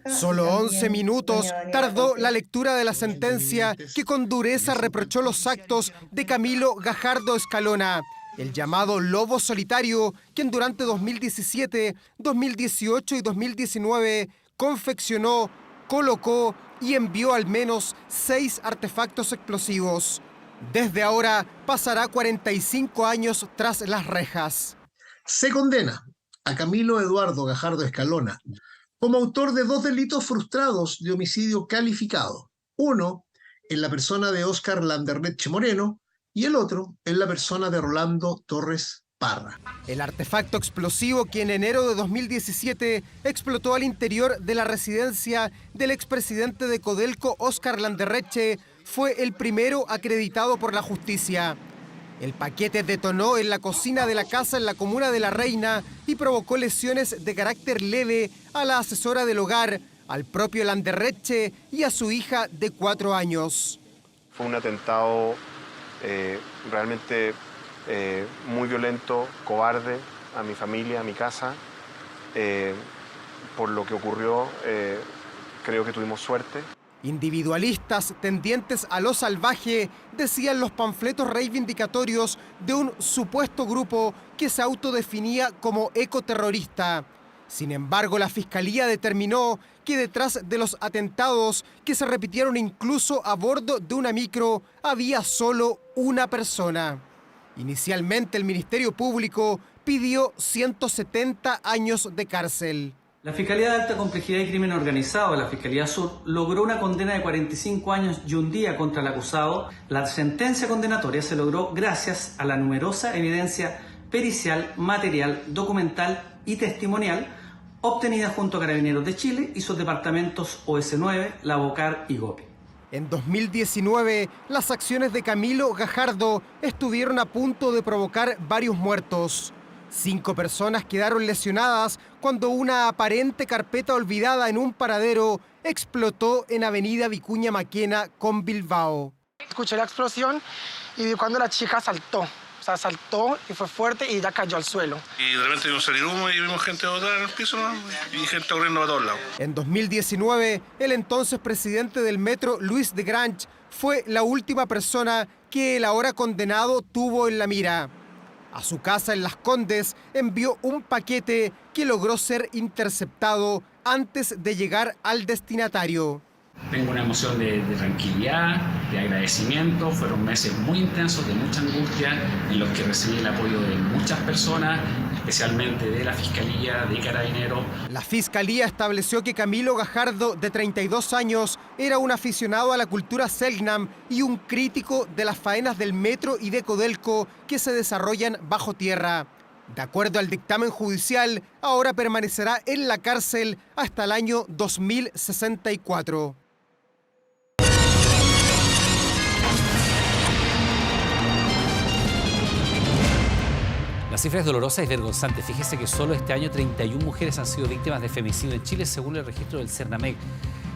Solo 11 minutos tardó la lectura de la sentencia que con dureza reprochó los actos de Camilo Gajardo Escalona, el llamado Lobo Solitario, quien durante 2017, 2018 y 2019 confeccionó, colocó y envió al menos 6 artefactos explosivos. Desde ahora pasará 45 años tras las rejas. Se condena a Camilo Eduardo Gajardo Escalona como autor de 2 delitos frustrados de homicidio calificado. Uno en la persona de Óscar Landerreche Moreno y el otro en la persona de Rolando Torres Parra. El artefacto explosivo que en enero de 2017 explotó al interior de la residencia del expresidente de Codelco, Óscar Landerreche, fue el primero acreditado por la justicia. El paquete detonó en la cocina de la casa en la comuna de La Reina y provocó lesiones de carácter leve a la asesora del hogar, al propio Landerreche y a su hija de 4 años. Fue un atentado realmente muy violento, cobarde a mi familia, a mi casa. Por lo que ocurrió, creo que tuvimos suerte. Individualistas tendientes a lo salvaje, decían los panfletos reivindicatorios de un supuesto grupo que se autodefinía como ecoterrorista. Sin embargo, la Fiscalía determinó que detrás de los atentados, que se repitieron incluso a bordo de una micro, había solo una persona. Inicialmente, el Ministerio Público pidió 170 años de cárcel. La Fiscalía de Alta Complejidad y Crimen Organizado de la Fiscalía Sur logró una condena de 45 años y un día contra el acusado. La sentencia condenatoria se logró gracias a la numerosa evidencia pericial, material, documental y testimonial obtenida junto a Carabineros de Chile y sus departamentos OS9, La Bocar y Gopi. En 2019, las acciones de Camilo Gajardo estuvieron a punto de provocar varios muertos. 5 personas quedaron lesionadas cuando una aparente carpeta olvidada en un paradero explotó en Avenida Vicuña Maquena con Bilbao. Escuché la explosión y cuando la chica saltó. O sea, saltó y fue fuerte y ya cayó al suelo. Y de repente vimos salir humo y vimos gente botada en el piso, ¿no? Y gente corriendo a todos lados. En 2019, el entonces presidente del Metro, Luis de Grange, fue la última persona que el ahora condenado tuvo en la mira. A su casa en Las Condes envió un paquete que logró ser interceptado antes de llegar al destinatario. Tengo una emoción de tranquilidad, de agradecimiento. Fueron meses muy intensos, de mucha angustia, en los que recibí el apoyo de muchas personas, especialmente de la Fiscalía, de Carabineros. La Fiscalía estableció que Camilo Gajardo, de 32 años, era un aficionado a la cultura Selknam y un crítico de las faenas del metro y de Codelco que se desarrollan bajo tierra. De acuerdo al dictamen judicial, ahora permanecerá en la cárcel hasta el año 2064. La cifra es dolorosa y vergonzante. Fíjese que solo este año 31 mujeres han sido víctimas de femicidio en Chile, según el registro del CERNAMEC.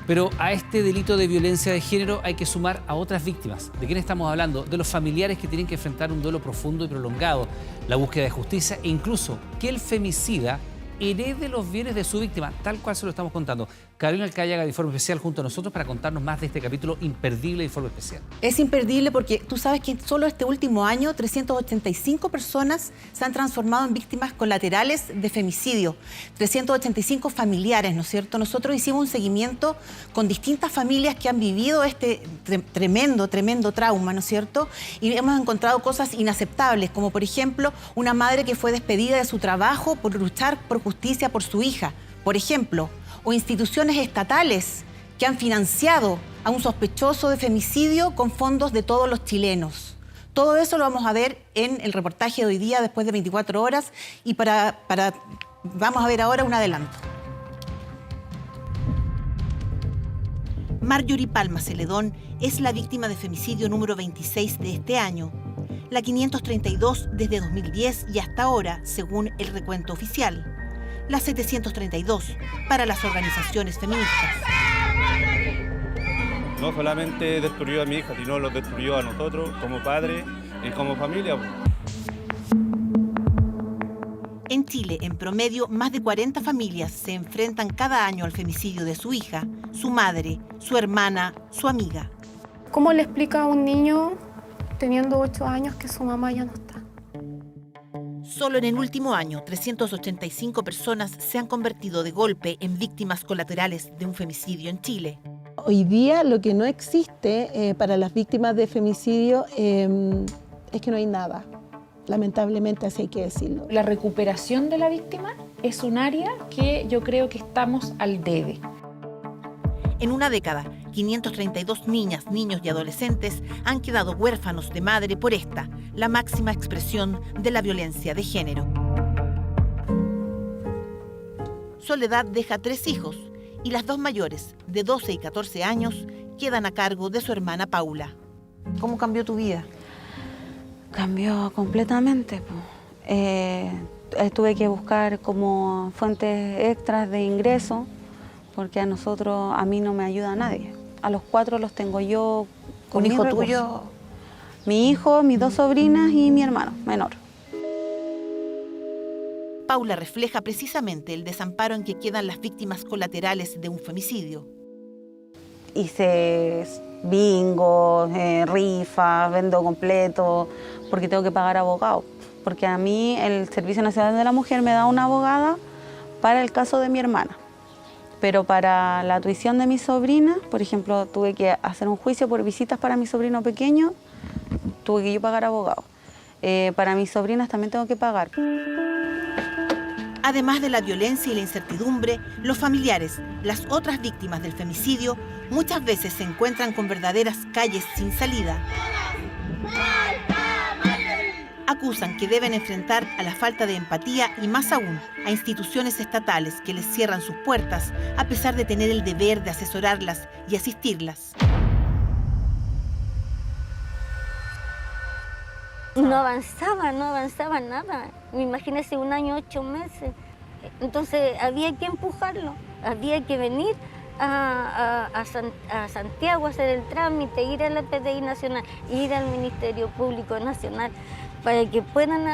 Pero a este delito de violencia de género hay que sumar a otras víctimas. ¿De quién estamos hablando? De los familiares que tienen que enfrentar un duelo profundo y prolongado, la búsqueda de justicia e incluso que el femicida herede los bienes de su víctima, tal cual se lo estamos contando. Carolina Alcayaga de Informe Especial junto a nosotros para contarnos más de este capítulo imperdible de Informe Especial. Es imperdible porque tú sabes que solo este último año 385 personas se han transformado en víctimas colaterales de femicidio. 385 familiares, ¿no es cierto? Nosotros hicimos un seguimiento con distintas familias que han vivido este tremendo trauma, ¿no es cierto? Y hemos encontrado cosas inaceptables, como por ejemplo una madre que fue despedida de su trabajo por luchar por justicia por su hija, por ejemplo, o instituciones estatales que han financiado a un sospechoso de femicidio con fondos de todos los chilenos. Todo eso lo vamos a ver en el reportaje de hoy día, después de 24 horas, y vamos a ver ahora un adelanto. Marjorie Palma Celedón es la víctima de femicidio número 26 de este año, la 532 desde 2010 y hasta ahora, según el recuento oficial, la 732 para las organizaciones feministas. No solamente destruyó a mi hija, sino lo destruyó a nosotros como padres y como familia. En Chile, en promedio, más de 40 familias se enfrentan cada año al femicidio de su hija, su madre, su hermana, su amiga. ¿Cómo le explica a un niño teniendo 8 años que su mamá ya no está? Solo en el último año, 385 personas se han convertido de golpe en víctimas colaterales de un femicidio en Chile. Hoy día lo que no existe para las víctimas de femicidio es que no hay nada. Lamentablemente, así hay que decirlo. La recuperación de la víctima es un área que yo creo que estamos al debe. En una década, 532 niñas, niños y adolescentes han quedado huérfanos de madre por esta, la máxima expresión de la violencia de género. Soledad deja 3 hijos y las 2 mayores, de 12 y 14 años, quedan a cargo de su hermana Paula. ¿Cómo cambió tu vida? Cambió completamente. Tuve que buscar como fuentes extras de ingreso, porque a mí no me ayuda nadie. A los 4 los tengo yo. ¿Un hijo tuyo? Mi hijo, mis 2 sobrinas y mi hermano menor. Paula refleja precisamente el desamparo en que quedan las víctimas colaterales de un femicidio. Hice bingo, rifas, vendo completo, porque tengo que pagar abogado. Porque a mí el Servicio Nacional de la Mujer me da una abogada para el caso de mi hermana. Pero para la tuición de mi sobrina, por ejemplo, tuve que hacer un juicio por visitas para mi sobrino pequeño, tuve que yo pagar abogado. Para mis sobrinas también tengo que pagar. Además de la violencia y la incertidumbre, los familiares, las otras víctimas del femicidio, muchas veces se encuentran con verdaderas calles sin salida. Acusan que deben enfrentar a la falta de empatía y más aún a instituciones estatales que les cierran sus puertas a pesar de tener el deber de asesorarlas y asistirlas. No avanzaba nada. Imagínese 1 año, 8 meses. Entonces había que empujarlo, había que venir a Santiago a hacer el trámite, ir a la PDI Nacional, ir al Ministerio Público Nacional, para que puedan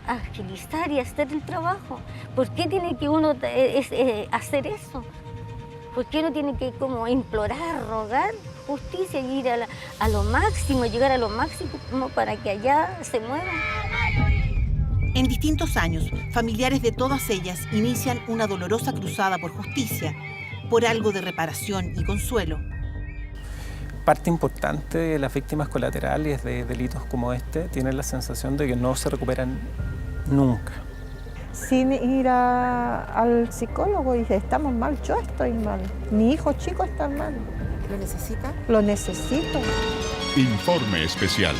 agilizar y hacer el trabajo. ¿Por qué tiene que uno hacer eso? ¿Por qué uno tiene que como implorar, rogar justicia y ir a lo máximo, llegar a lo máximo para que allá se muevan? En distintos años, familiares de todas ellas inician una dolorosa cruzada por justicia, por algo de reparación y consuelo. Parte importante de las víctimas colaterales de delitos como este tienen la sensación de que no se recuperan nunca. Sin ir al psicólogo y dice, estamos mal, yo estoy mal, mi hijo chico está mal. ¿Lo necesita? Lo necesito. Informe especial.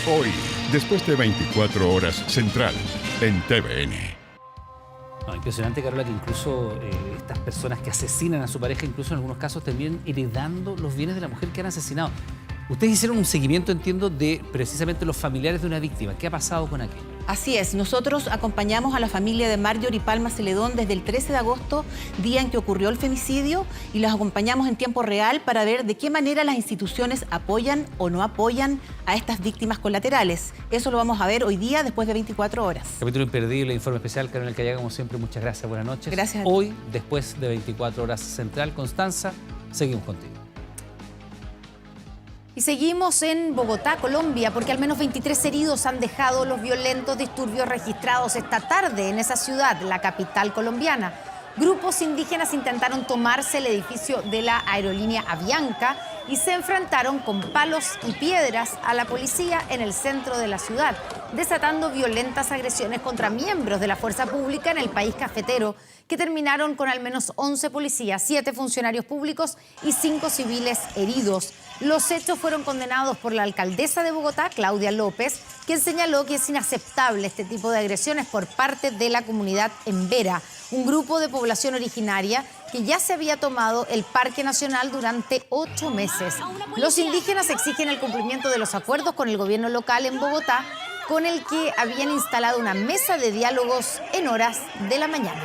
Hoy, después de 24 horas, Central, en TVN. No, impresionante, Carola, que incluso estas personas que asesinan a su pareja, incluso en algunos casos terminan heredando los bienes de la mujer que han asesinado. Ustedes hicieron un seguimiento, entiendo, de precisamente los familiares de una víctima. ¿Qué ha pasado con aquello? Así es, nosotros acompañamos a la familia de Marjorie Palma Celedón desde el 13 de agosto, día en que ocurrió el femicidio, y los acompañamos en tiempo real para ver de qué manera las instituciones apoyan o no apoyan a estas víctimas colaterales. Eso lo vamos a ver hoy día, después de 24 horas. Capítulo imperdible, informe especial, Carolina Callaga, como siempre, muchas gracias, buenas noches. Gracias a ti. Hoy, después de 24 horas, Central, Constanza, seguimos contigo. Y seguimos en Bogotá, Colombia, porque al menos 23 heridos han dejado los violentos disturbios registrados esta tarde en esa ciudad, la capital colombiana. Grupos indígenas intentaron tomarse el edificio de la aerolínea Avianca y se enfrentaron con palos y piedras a la policía en el centro de la ciudad, desatando violentas agresiones contra miembros de la fuerza pública en el país cafetero, que terminaron con al menos 11 policías, 7 funcionarios públicos y 5 civiles heridos. Los hechos fueron condenados por la alcaldesa de Bogotá, Claudia López, quien señaló que es inaceptable este tipo de agresiones por parte de la comunidad embera, un grupo de población originaria que ya se había tomado el Parque Nacional durante 8 meses. Los indígenas exigen el cumplimiento de los acuerdos con el gobierno local en Bogotá, con el que habían instalado una mesa de diálogos en horas de la mañana.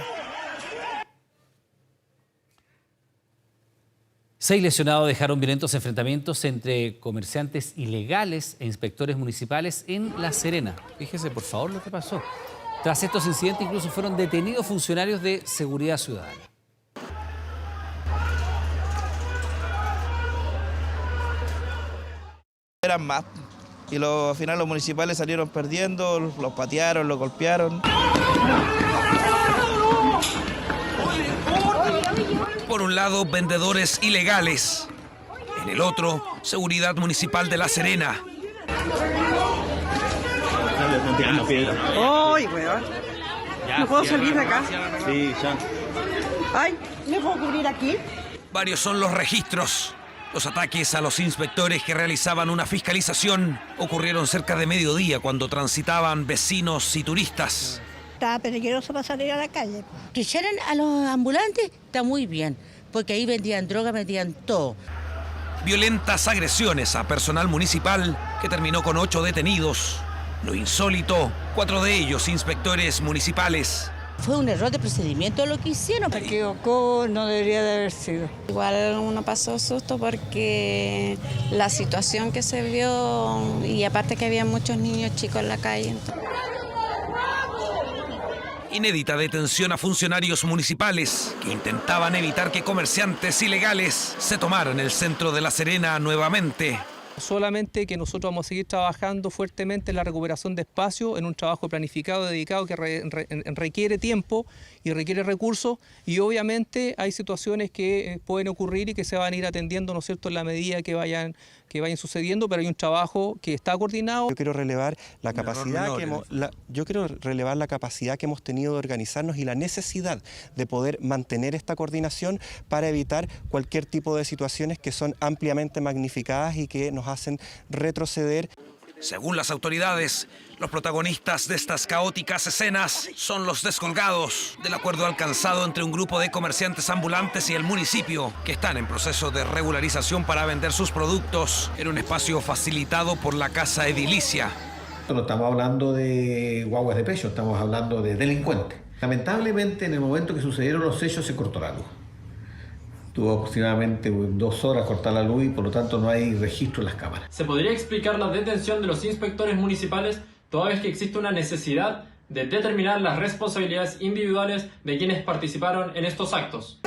6 lesionados dejaron violentos enfrentamientos entre comerciantes ilegales e inspectores municipales en La Serena. Fíjese, por favor, lo que pasó. Tras estos incidentes, incluso fueron detenidos funcionarios de seguridad ciudadana. Eran más. Y al final los municipales salieron perdiendo, los patearon, los golpearon. Por un lado, vendedores ilegales. En el otro, seguridad municipal de La Serena. ¡Ay, weón! ¿No puedo salir de acá? Sí, ya. ¡Ay! ¿Me puedo cubrir aquí? Varios son los registros. Los ataques a los inspectores que realizaban una fiscalización ocurrieron cerca de mediodía cuando transitaban vecinos y turistas. Estaba peligroso para salir a la calle. Que echaran a los ambulantes está muy bien, porque ahí vendían droga, vendían todo. Violentas agresiones a personal municipal que que terminó con 8 detenidos. Lo insólito, 4 de ellos inspectores municipales. Fue un error de procedimiento lo que hicieron. Se equivocó, no debería de haber sido. Igual uno pasó susto porque la situación que se vio y aparte que había muchos niños chicos en la calle. Inédita detención a funcionarios municipales que intentaban evitar que comerciantes ilegales se tomaran el centro de La Serena nuevamente. Solamente que nosotros vamos a seguir trabajando fuertemente en la recuperación de espacio, en un trabajo planificado, dedicado, que requiere tiempo y requiere recursos, y obviamente hay situaciones que pueden ocurrir y que se van a ir atendiendo, ¿no es cierto?, en la medida que vayan sucediendo, pero hay un trabajo que está coordinado. Yo quiero relevar la capacidad que hemos tenido de organizarnos y la necesidad de poder mantener esta coordinación para evitar cualquier tipo de situaciones que son ampliamente magnificadas y que nos hacen retroceder. Según las autoridades, los protagonistas de estas caóticas escenas son los descolgados del acuerdo alcanzado entre un grupo de comerciantes ambulantes y el municipio, que están en proceso de regularización para vender sus productos en un espacio facilitado por la Casa Edilicia. No estamos hablando de guaguas de pecho, estamos hablando de delincuentes. Lamentablemente, en el momento que sucedieron los hechos, se cortó la luz. Tuvo aproximadamente 2 horas cortar la luz y por lo tanto no hay registro en las cámaras. ¿Se podría explicar la detención de los inspectores municipales toda vez que existe una necesidad de determinar las responsabilidades individuales de quienes participaron en estos actos?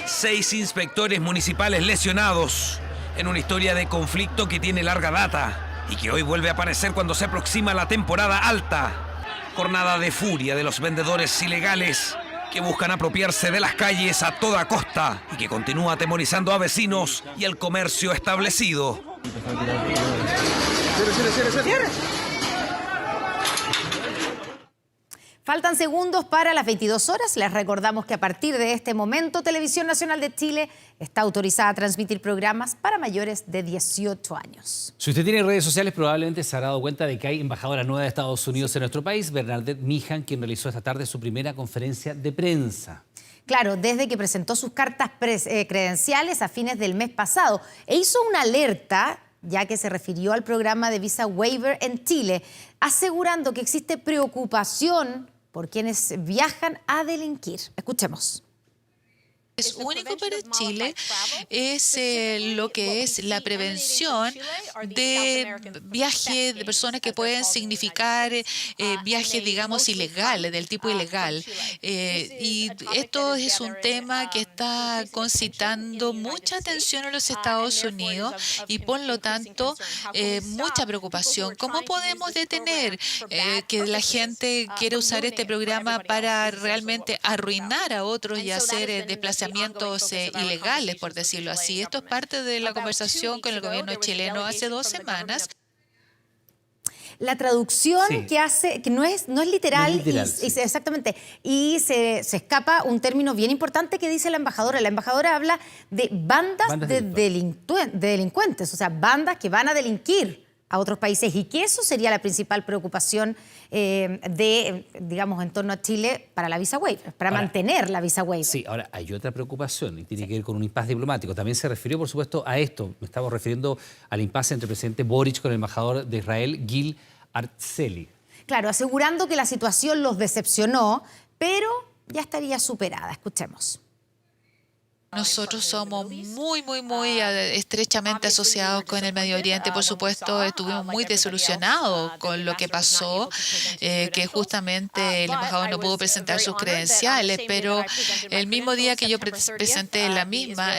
6 inspectores municipales lesionados en una historia de conflicto que tiene larga data y que hoy vuelve a aparecer cuando se aproxima la temporada alta. Jornada de furia de los vendedores ilegales que buscan apropiarse de las calles a toda costa y que continúa atemorizando a vecinos y al comercio establecido. Faltan segundos para las 22 horas. Les recordamos que a partir de este momento, Televisión Nacional de Chile está autorizada a transmitir programas para mayores de 18 años. Si usted tiene redes sociales, probablemente se habrá dado cuenta de que hay embajadora nueva de Estados Unidos en nuestro país, Bernadette Meehan, quien realizó esta tarde su primera conferencia de prensa. Claro, desde que presentó sus cartas credenciales a fines del mes pasado e hizo una alerta, ya que se refirió al programa de visa waiver en Chile, asegurando que existe preocupación por quienes viajan a delinquir. Escuchemos. Es único para Chile es lo que es la prevención de viajes de personas que pueden significar viajes, digamos, ilegales, del tipo ilegal. Y esto es un tema que está concitando mucha atención en los Estados Unidos y por lo tanto mucha preocupación. ¿Cómo podemos detener que la gente quiera usar este programa para realmente arruinar a otros y hacer desplazamientos ilegales, por decirlo así? Esto es parte de la conversación con el gobierno chileno hace 2 semanas. La traducción que hace, que no es literal, exactamente, y se escapa un término bien importante que dice la embajadora. La embajadora habla de bandas de delincuentes, o sea, bandas que van a delinquir a otros países, y que eso sería la principal preocupación digamos, en torno a Chile para la visa waiver, para mantener la visa waiver. Sí, ahora hay otra preocupación y tiene que ver con un impasse diplomático. También se refirió, por supuesto, a esto. Me estaba refiriendo al impasse entre el presidente Boric con el embajador de Israel, Gil Artzeli. Claro, asegurando que la situación los decepcionó, pero ya estaría superada. Escuchemos. Nosotros somos muy estrechamente asociados con el Medio Oriente. Por supuesto, estuvimos muy desilusionados con lo que pasó, que justamente el embajador no pudo presentar sus credenciales, pero el mismo día que yo presenté la misma,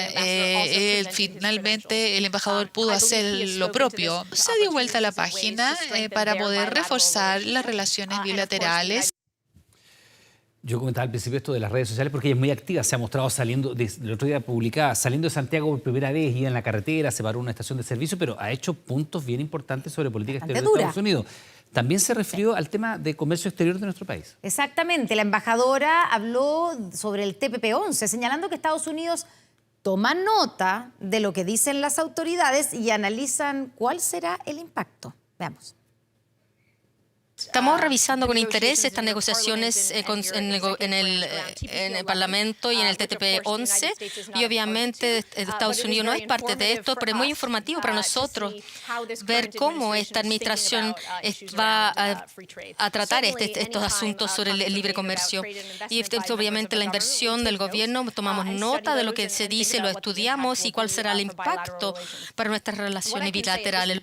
finalmente el embajador pudo hacer lo propio. Se dio vuelta a la página para poder reforzar las relaciones bilaterales. Yo comentaba al principio esto de las redes sociales porque ella es muy activa, se ha mostrado saliendo, el otro día publicada, saliendo de Santiago por primera vez, iba en la carretera, se paró en una estación de servicio, pero ha hecho puntos bien importantes sobre política exterior de Estados Unidos. También se refirió al tema de comercio exterior de nuestro país. Exactamente, la embajadora habló sobre el TPP-11, señalando que Estados Unidos toma nota de lo que dicen las autoridades y analizan cuál será el impacto. Veamos. Estamos revisando con interés estas negociaciones en el Parlamento y en el TTP-11 y obviamente Estados Unidos no es parte de esto, pero es muy informativo para nosotros ver cómo esta administración va a tratar estos asuntos sobre el libre comercio. Y obviamente la inversión del gobierno, tomamos nota de lo que se dice, lo estudiamos y cuál será el impacto para nuestras relaciones bilaterales.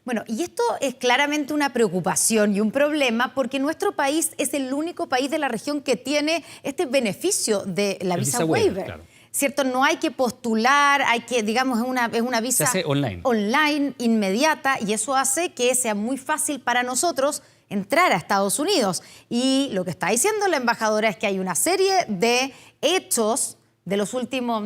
Bueno, y esto es claramente una preocupación y un problema porque nuestro país es el único país de la región que tiene este beneficio de la visa waiver. Claro. ¿Cierto? No hay que postular, hay que, digamos, es una visa se hace online, inmediata, y eso hace que sea muy fácil para nosotros entrar a Estados Unidos. Y lo que está diciendo la embajadora es que hay una serie de hechos de los últimos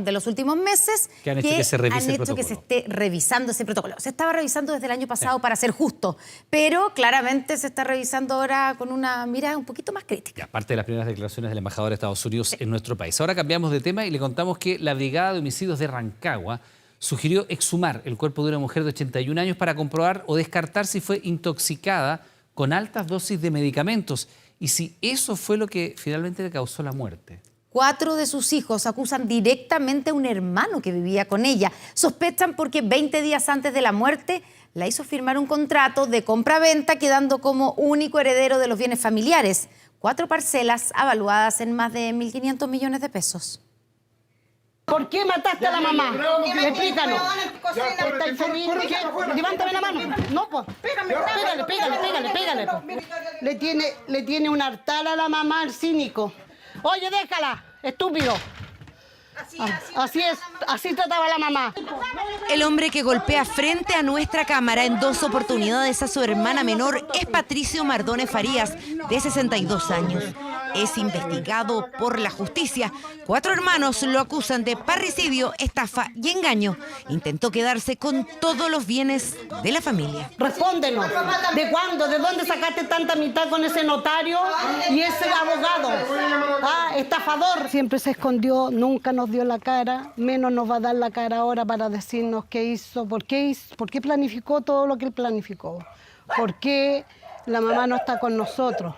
meses que han hecho que se revise el protocolo. Que se esté revisando ese protocolo. Se estaba revisando desde el año pasado, para ser justo, pero claramente se está revisando ahora con una mirada un poquito más crítica. Y aparte de las primeras declaraciones del embajador de Estados Unidos en nuestro país. Ahora cambiamos de tema y le contamos que la Brigada de Homicidios de Rancagua sugirió exhumar el cuerpo de una mujer de 81 años para comprobar o descartar si fue intoxicada con altas dosis de medicamentos y si eso fue lo que finalmente le causó la muerte. 4 de sus hijos acusan directamente a un hermano que vivía con ella. Sospechan porque 20 días antes de la muerte la hizo firmar un contrato de compra-venta, quedando como único heredero de los bienes familiares. 4 parcelas avaluadas en más de 1.500 millones de pesos. ¿Por qué mataste a la mamá? Explícanos. Levántame la mano. No, pues. Pégale. Le tiene un hartal a la mamá, el cínico. Oye, déjala, estúpido. Así trataba la mamá. El hombre que golpea frente a nuestra cámara en 2 oportunidades a su hermana menor es Patricio Mardones Farías, de 62 años. Es investigado por la justicia. 4 hermanos lo acusan de parricidio, estafa y engaño. Intentó quedarse con todos los bienes de la familia. Respóndenos. ¿De cuándo? ¿De dónde sacaste tanta mitad con ese notario y ese abogado? Estafador. Siempre se escondió, nunca nos dio la cara, menos nos va a dar la cara ahora para decirnos qué hizo, por qué planificó todo lo que él planificó, por qué la mamá no está con nosotros.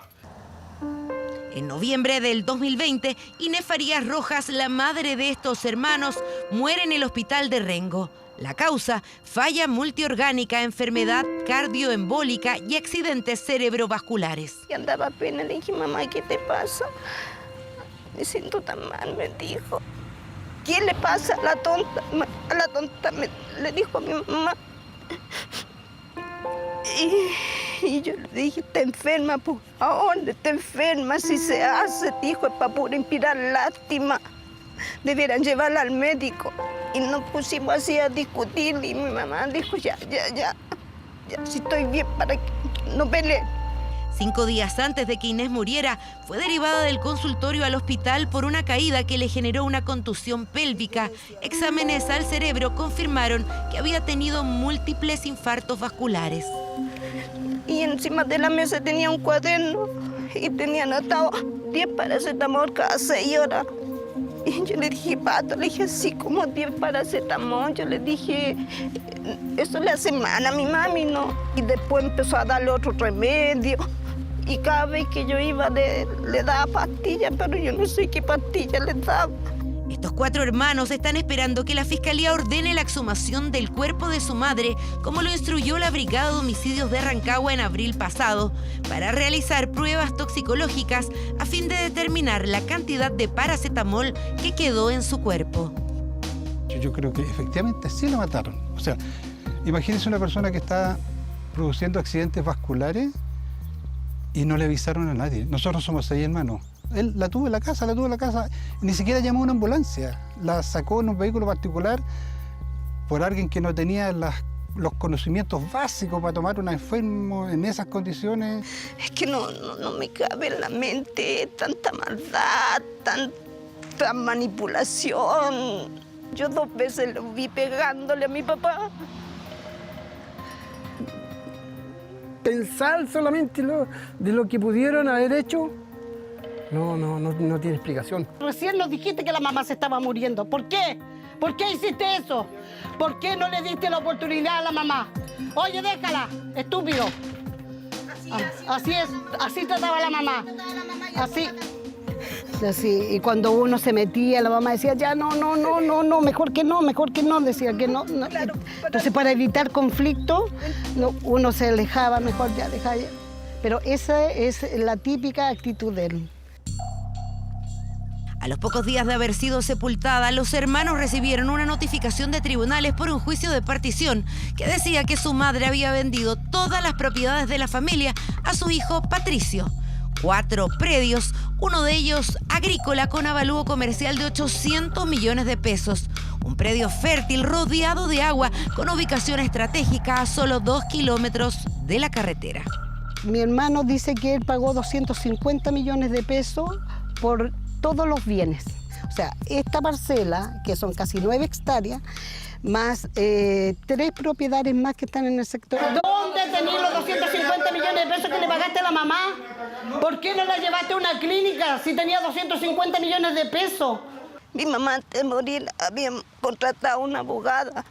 En noviembre del 2020, Inés Farías Rojas, la madre de estos hermanos, muere en el hospital de Rengo. La causa, falla multiorgánica, enfermedad cardioembólica y accidentes cerebrovasculares. Y andaba pena, le dije, mamá, ¿qué te pasa? Me siento tan mal, me dijo. ¿Qué le pasa a la tonta? A la tonta le dijo a mi mamá. Y yo le dije, ¿está enferma? Pues, ¿a dónde está enferma? Si se hace, dijo, es para pura inspirar lástima. Debieran llevarla al médico. Y nos pusimos así a discutir y mi mamá dijo, ya, si estoy bien para que no peleen. 5 días antes de que Inés muriera, fue derivada del consultorio al hospital por una caída que le generó una contusión pélvica. Exámenes al cerebro confirmaron que había tenido múltiples infartos vasculares. Y encima de la mesa tenía un cuaderno y tenía anotado 10 paracetamol cada 6 horas. Y yo le dije, Pato, le dije, así como 10 paracetamol. Yo le dije, eso le hace mal a mi mami, ¿no? Y después empezó a darle otro remedio. Y cada vez que yo iba le daba pastillas, pero yo no sé qué pastillas le daba. Estos 4 hermanos están esperando que la Fiscalía ordene la exhumación del cuerpo de su madre, como lo instruyó la Brigada de Homicidios de Rancagua en abril pasado, para realizar pruebas toxicológicas a fin de determinar la cantidad de paracetamol que quedó en su cuerpo. Yo creo que efectivamente sí la mataron. O sea, imagínense una persona que está produciendo accidentes vasculares y no le avisaron a nadie. Nosotros somos 6 hermanos. Él la tuvo en la casa, ni siquiera llamó a una ambulancia. La sacó en un vehículo particular por alguien que no tenía los conocimientos básicos para tomar a un enfermo en esas condiciones. Es que no me cabe en la mente tanta maldad, tanta manipulación. Yo 2 veces lo vi pegándole a mi papá. Pensar solamente de lo que pudieron haber hecho, no tiene explicación. Recién nos dijiste que la mamá se estaba muriendo. ¿Por qué? ¿Por qué hiciste eso? ¿Por qué no le diste la oportunidad a la mamá? Oye, déjala, estúpido. Así es, así trataba la mamá. Así. Así, y cuando uno se metía, la mamá decía, ya no, mejor que no, decía que no. Entonces, para evitar conflicto, uno se alejaba, mejor ya dejaba. Pero esa es la típica actitud de él. A los pocos días de haber sido sepultada, los hermanos recibieron una notificación de tribunales por un juicio de partición que decía que su madre había vendido todas las propiedades de la familia a su hijo Patricio. 4 predios, uno de ellos agrícola con avalúo comercial de 800 millones de pesos. Un predio fértil rodeado de agua con ubicación estratégica a solo 2 kilómetros de la carretera. Mi hermano dice que él pagó 250 millones de pesos por todos los bienes. O sea, esta parcela, que son casi 9 hectáreas, más 3 propiedades más que están en el sector. ¿Dónde tenías los 250 millones de pesos que le pagaste a la mamá? ¿Por qué no la llevaste a una clínica si tenía 250 millones de pesos? Mi mamá antes de morir había contratado a una abogada.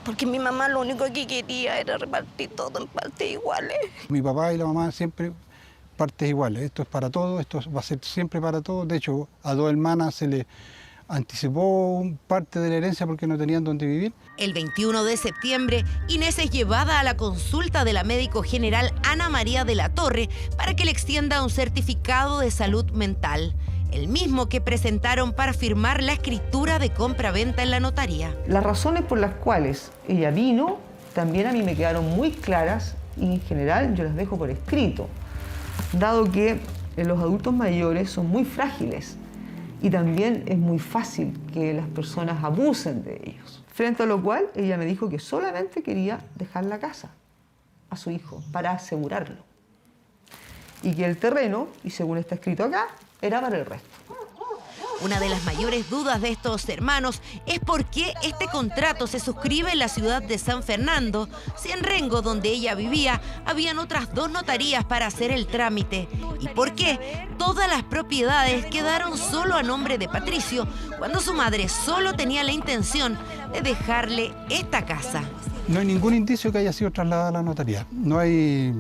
Porque mi mamá lo único que quería era repartir todo en partes iguales. Mi papá y la mamá siempre partes iguales. Esto es para todos, esto va a ser siempre para todos. De hecho, a 2 hermanas se le anticipó parte de la herencia porque no tenían dónde vivir. El 21 de septiembre, Inés es llevada a la consulta de la médico general Ana María de la Torre para que le extienda un certificado de salud mental, el mismo que presentaron para firmar la escritura de compra-venta en la notaría. Las razones por las cuales ella vino también a mí me quedaron muy claras y en general yo las dejo por escrito, dado que los adultos mayores son muy frágiles y también es muy fácil que las personas abusen de ellos. Frente a lo cual, ella me dijo que solamente quería dejar la casa a su hijo para asegurarlo. Y que el terreno, y según está escrito acá, era para el resto. Una de las mayores dudas de estos hermanos es por qué este contrato se suscribe en la ciudad de San Fernando, si en Rengo, donde ella vivía, habían otras 2 notarías para hacer el trámite, y por qué todas las propiedades quedaron solo a nombre de Patricio, cuando su madre solo tenía la intención de dejarle esta casa. No hay ningún indicio que haya sido trasladada a la notaría. No hay,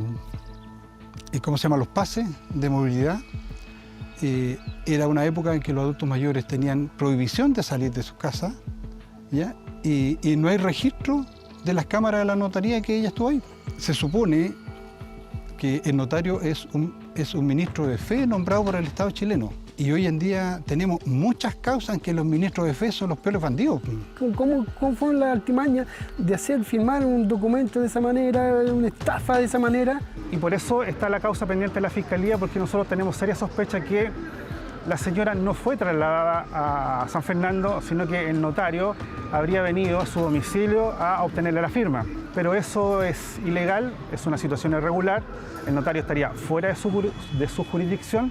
¿cómo se llama?, los pases de movilidad. Era una época en que los adultos mayores tenían prohibición de salir de sus casas, ¿ya? Y no hay registro de las cámaras de la notaría que ella estuvo ahí. Se supone que el notario es un ministro de fe nombrado por el Estado chileno. Y hoy en día tenemos muchas causas en que los ministros de fe son los peores bandidos. ¿Cómo fue la artimaña de hacer firmar un documento de esa manera, una estafa de esa manera? Y por eso está la causa pendiente de la Fiscalía, porque nosotros tenemos seria sospecha que la señora no fue trasladada a San Fernando, sino que el notario habría venido a su domicilio a obtenerle la firma. Pero eso es ilegal, es una situación irregular, el notario estaría fuera de su jurisdicción,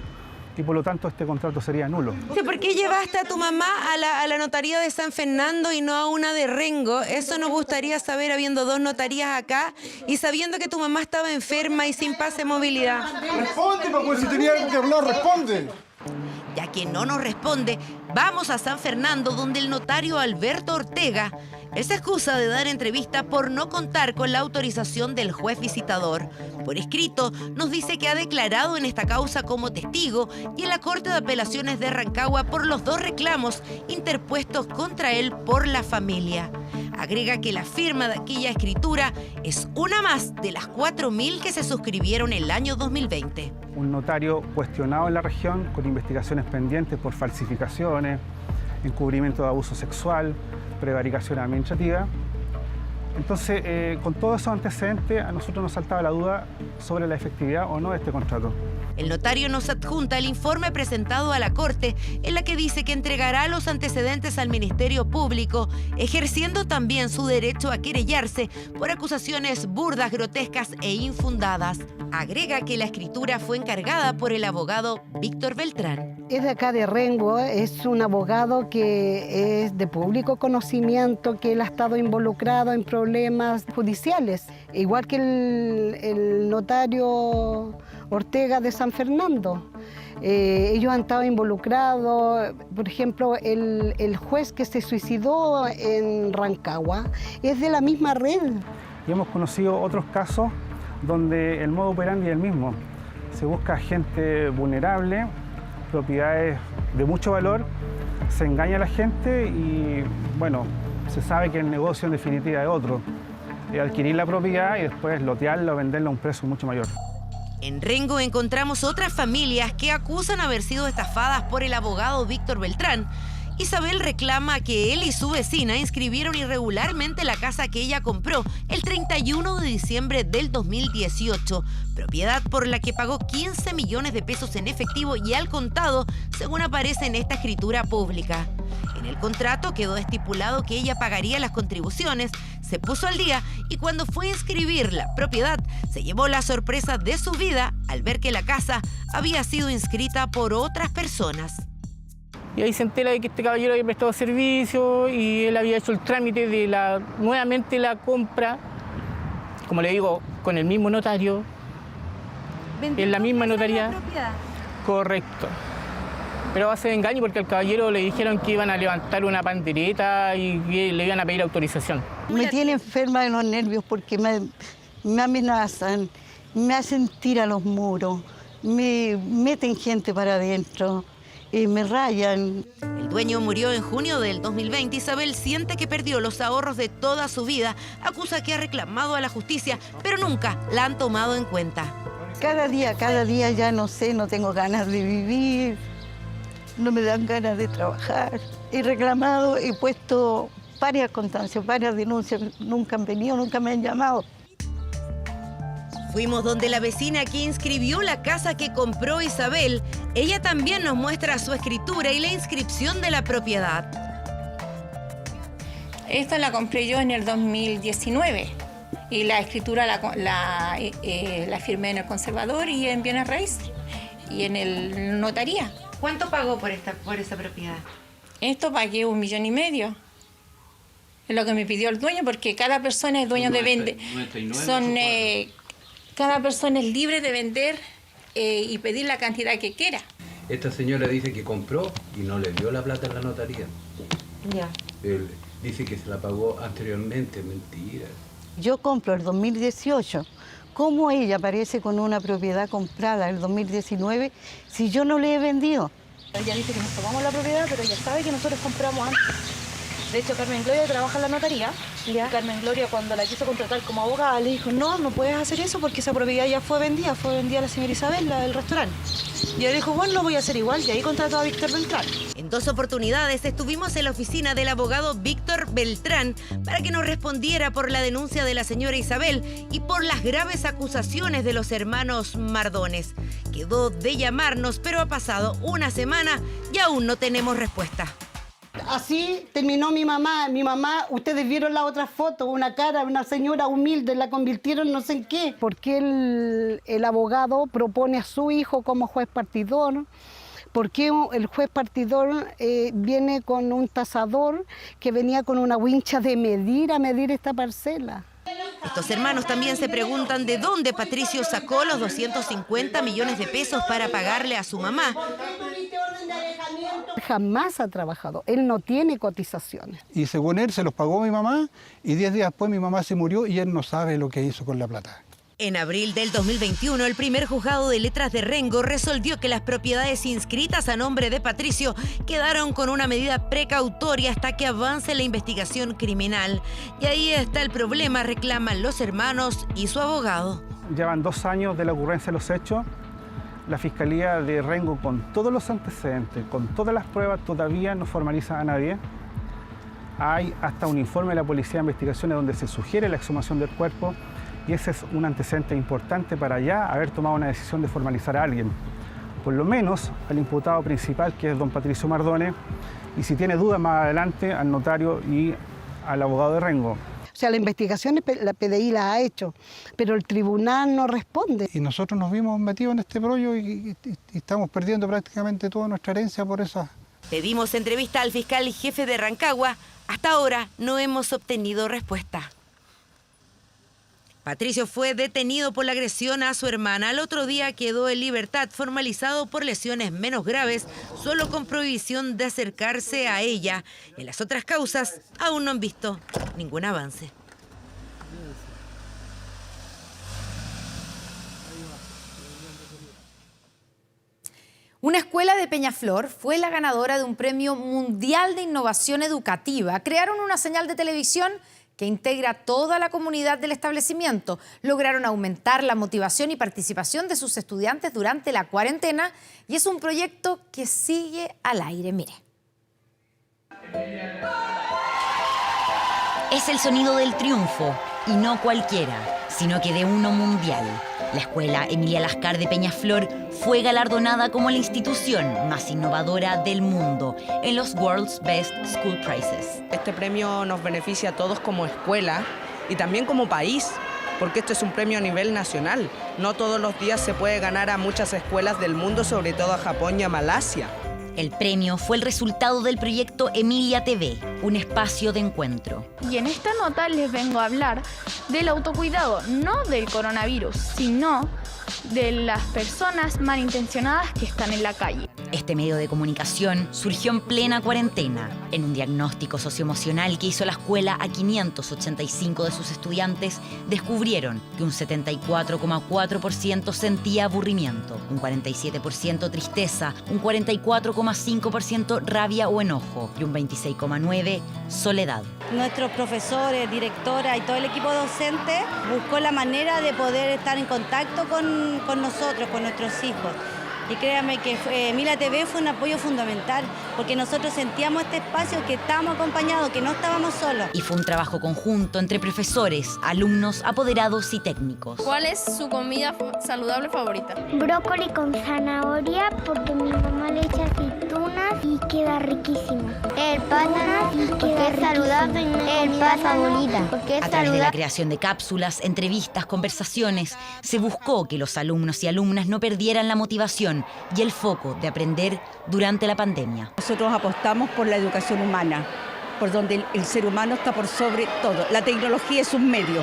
y por lo tanto este contrato sería nulo. ¿Por qué llevaste a tu mamá a la notaría de San Fernando y no a una de Rengo? Eso nos gustaría saber, habiendo 2 notarías acá y sabiendo que tu mamá estaba enferma y sin pase de movilidad. Responde, pues si tenía algo que hablar, responde. Ya que no nos responde, vamos a San Fernando, donde el notario Alberto Ortega se excusa de dar entrevista por no contar con la autorización del juez visitador. Por escrito, nos dice que ha declarado en esta causa como testigo y en la Corte de Apelaciones de Rancagua por los 2 reclamos interpuestos contra él por la familia. Agrega que la firma de aquella escritura es una más de las 4.000 que se suscribieron el año 2020. Un notario cuestionado en la región con investigaciones pendientes por falsificaciones, encubrimiento de abuso sexual, prevaricación administrativa. Entonces, con todos esos antecedentes, a nosotros nos saltaba la duda sobre la efectividad o no de este contrato. El notario nos adjunta el informe presentado a la Corte, en la que dice que entregará los antecedentes al Ministerio Público, ejerciendo también su derecho a querellarse por acusaciones burdas, grotescas e infundadas. Agrega que la escritura fue encargada por el abogado Víctor Beltrán. Es de acá de Rengo, es un abogado que es de público conocimiento, que él ha estado involucrado en problemas judiciales, igual que el notario Ortega de San Fernando. Ellos han estado involucrados, por ejemplo, el juez que se suicidó en Rancagua es de la misma red. Y hemos conocido otros casos donde el modo operandi es el mismo. Se busca gente vulnerable, propiedades de mucho valor, se engaña a la gente y, bueno, se sabe que el negocio en definitiva es otro. Adquirir la propiedad y después lotearla o venderla a un precio mucho mayor. En Rengo encontramos otras familias que acusan haber sido estafadas por el abogado Víctor Beltrán. Isabel reclama que él y su vecina inscribieron irregularmente la casa que ella compró el 31 de diciembre del 2018, propiedad por la que pagó 15 millones de pesos en efectivo y al contado, según aparece en esta escritura pública. En el contrato quedó estipulado que ella pagaría las contribuciones, se puso al día y cuando fue a inscribir la propiedad se llevó la sorpresa de su vida al ver que la casa había sido inscrita por otras personas. Y ahí se entera de que este caballero había prestado servicio y él había hecho el trámite de nuevamente la compra, como le digo, con el mismo notario, en la misma notaría. Correcto. Pero va a ser engaño porque al caballero le dijeron que iban a levantar una pandereta y que le iban a pedir autorización. Me tiene enferma de los nervios porque me amenazan, me hacen tirar a los muros, me meten gente para adentro. Me rayan. El dueño murió en junio del 2020. Isabel siente que perdió los ahorros de toda su vida. Acusa que ha reclamado a la justicia, pero nunca la han tomado en cuenta. Cada día ya no sé, no tengo ganas de vivir, no me dan ganas de trabajar. He reclamado, he puesto varias constancias, varias denuncias, nunca han venido, nunca me han llamado. Fuimos donde la vecina que inscribió la casa que compró Isabel. Ella también nos muestra su escritura y la inscripción de la propiedad. Esta la compré yo en el 2019 y la escritura la firmé en el conservador y en bienes raíces y en el notaría. ¿Cuánto pagó por esa propiedad? Esto pagué 1,5 millones. Es lo que me pidió el dueño porque cada persona es dueño de vender. Cada persona es libre de vender y pedir la cantidad que quiera. Esta señora dice que compró y no le dio la plata en la notaría. Ya. Él dice que se la pagó anteriormente, mentira. Yo compro el 2018. ¿Cómo ella aparece con una propiedad comprada el 2019 si yo no le he vendido? Ella dice que nos tomamos la propiedad, pero ella sabe que nosotros compramos antes. De hecho, Carmen Gloria trabaja en la notaría. ¿Ya? Y Carmen Gloria, cuando la quiso contratar como abogada, le dijo, no puedes hacer eso porque esa propiedad ya fue vendida a la señora Isabel, la del restaurante. Y ella dijo, bueno, lo voy a hacer igual, y ahí contrató a Víctor Beltrán. En 2 oportunidades estuvimos en la oficina del abogado Víctor Beltrán para que nos respondiera por la denuncia de la señora Isabel y por las graves acusaciones de los hermanos Mardones. Quedó de llamarnos, pero ha pasado una semana y aún no tenemos respuesta. Así terminó mi mamá. Mi mamá, ustedes vieron la otra foto, una cara, una señora humilde, la convirtieron no sé en qué. ¿Por qué el abogado propone a su hijo como juez partidor? ¿Por qué el juez partidor viene con un tasador que venía con una wincha de medir esta parcela? Estos hermanos también se preguntan de dónde Patricio sacó los 250 millones de pesos para pagarle a su mamá. Jamás ha trabajado, él no tiene cotizaciones. Y según él se los pagó mi mamá y 10 días después mi mamá se murió y él no sabe lo que hizo con la plata. En abril del 2021, el primer juzgado de letras de Rengo resolvió que las propiedades inscritas a nombre de Patricio quedaron con una medida precautoria hasta que avance la investigación criminal. Y ahí está el problema, reclaman los hermanos y su abogado. Llevan 2 años de la ocurrencia de los hechos. La Fiscalía de Rengo, con todos los antecedentes, con todas las pruebas, todavía no formaliza a nadie. Hay hasta un informe de la Policía de Investigaciones donde se sugiere la exhumación del cuerpo. Y ese es un antecedente importante para ya haber tomado una decisión de formalizar a alguien. Por lo menos al imputado principal, que es don Patricio Mardones, y si tiene dudas más adelante, al notario y al abogado de Rengo. O sea, la investigación la PDI la ha hecho, pero el tribunal no responde. Y nosotros nos vimos metidos en este brollo y estamos perdiendo prácticamente toda nuestra herencia por eso. Pedimos entrevista al fiscal jefe de Rancagua. Hasta ahora no hemos obtenido respuesta. Patricio fue detenido por la agresión a su hermana. Al otro día quedó en libertad, formalizado por lesiones menos graves, solo con prohibición de acercarse a ella. En las otras causas aún no han visto ningún avance. Una escuela de Peñaflor fue la ganadora de un premio mundial de innovación educativa. Crearon una señal de televisión que integra toda la comunidad del establecimiento. Lograron aumentar la motivación y participación de sus estudiantes durante la cuarentena y es un proyecto que sigue al aire. Mire. Es el sonido del triunfo, y no cualquiera, sino que de uno mundial. La escuela Emilia Lascar de Peñaflor fue galardonada como la institución más innovadora del mundo en los World's Best School Prizes. Este premio nos beneficia a todos como escuela y también como país, porque esto es un premio a nivel nacional. No todos los días se puede ganar a muchas escuelas del mundo, sobre todo a Japón y a Malasia. El premio fue el resultado del proyecto Emilia TV, un espacio de encuentro. Y en esta nota les vengo a hablar del autocuidado, no del coronavirus, sino de las personas malintencionadas que están en la calle. Este medio de comunicación surgió en plena cuarentena, en un diagnóstico socioemocional que hizo la escuela a 585 de sus estudiantes. Descubrieron que un 74,4% sentía aburrimiento, un 47% tristeza, un 44,5% rabia o enojo y un 26,9% soledad. Nuestros profesores, directora y todo el equipo docente buscó la manera de poder estar en contacto con nosotros, con nuestros hijos. Y créanme que Emilia TV fue un apoyo fundamental, porque nosotros sentíamos este espacio, que estábamos acompañados, que no estábamos solos. Y fue un trabajo conjunto entre profesores, alumnos, apoderados y técnicos. ¿Cuál es su comida saludable favorita? Brócoli con zanahoria, porque mi mamá le echa aceitunas y queda riquísimo. El plátano, porque es saludable, el plátano, porque es A través de la creación de cápsulas, entrevistas, conversaciones, se buscó que los alumnos y alumnas no perdieran la motivación y el foco de aprender durante la pandemia. Nosotros apostamos por la educación humana, por donde el ser humano está por sobre todo. La tecnología es un medio,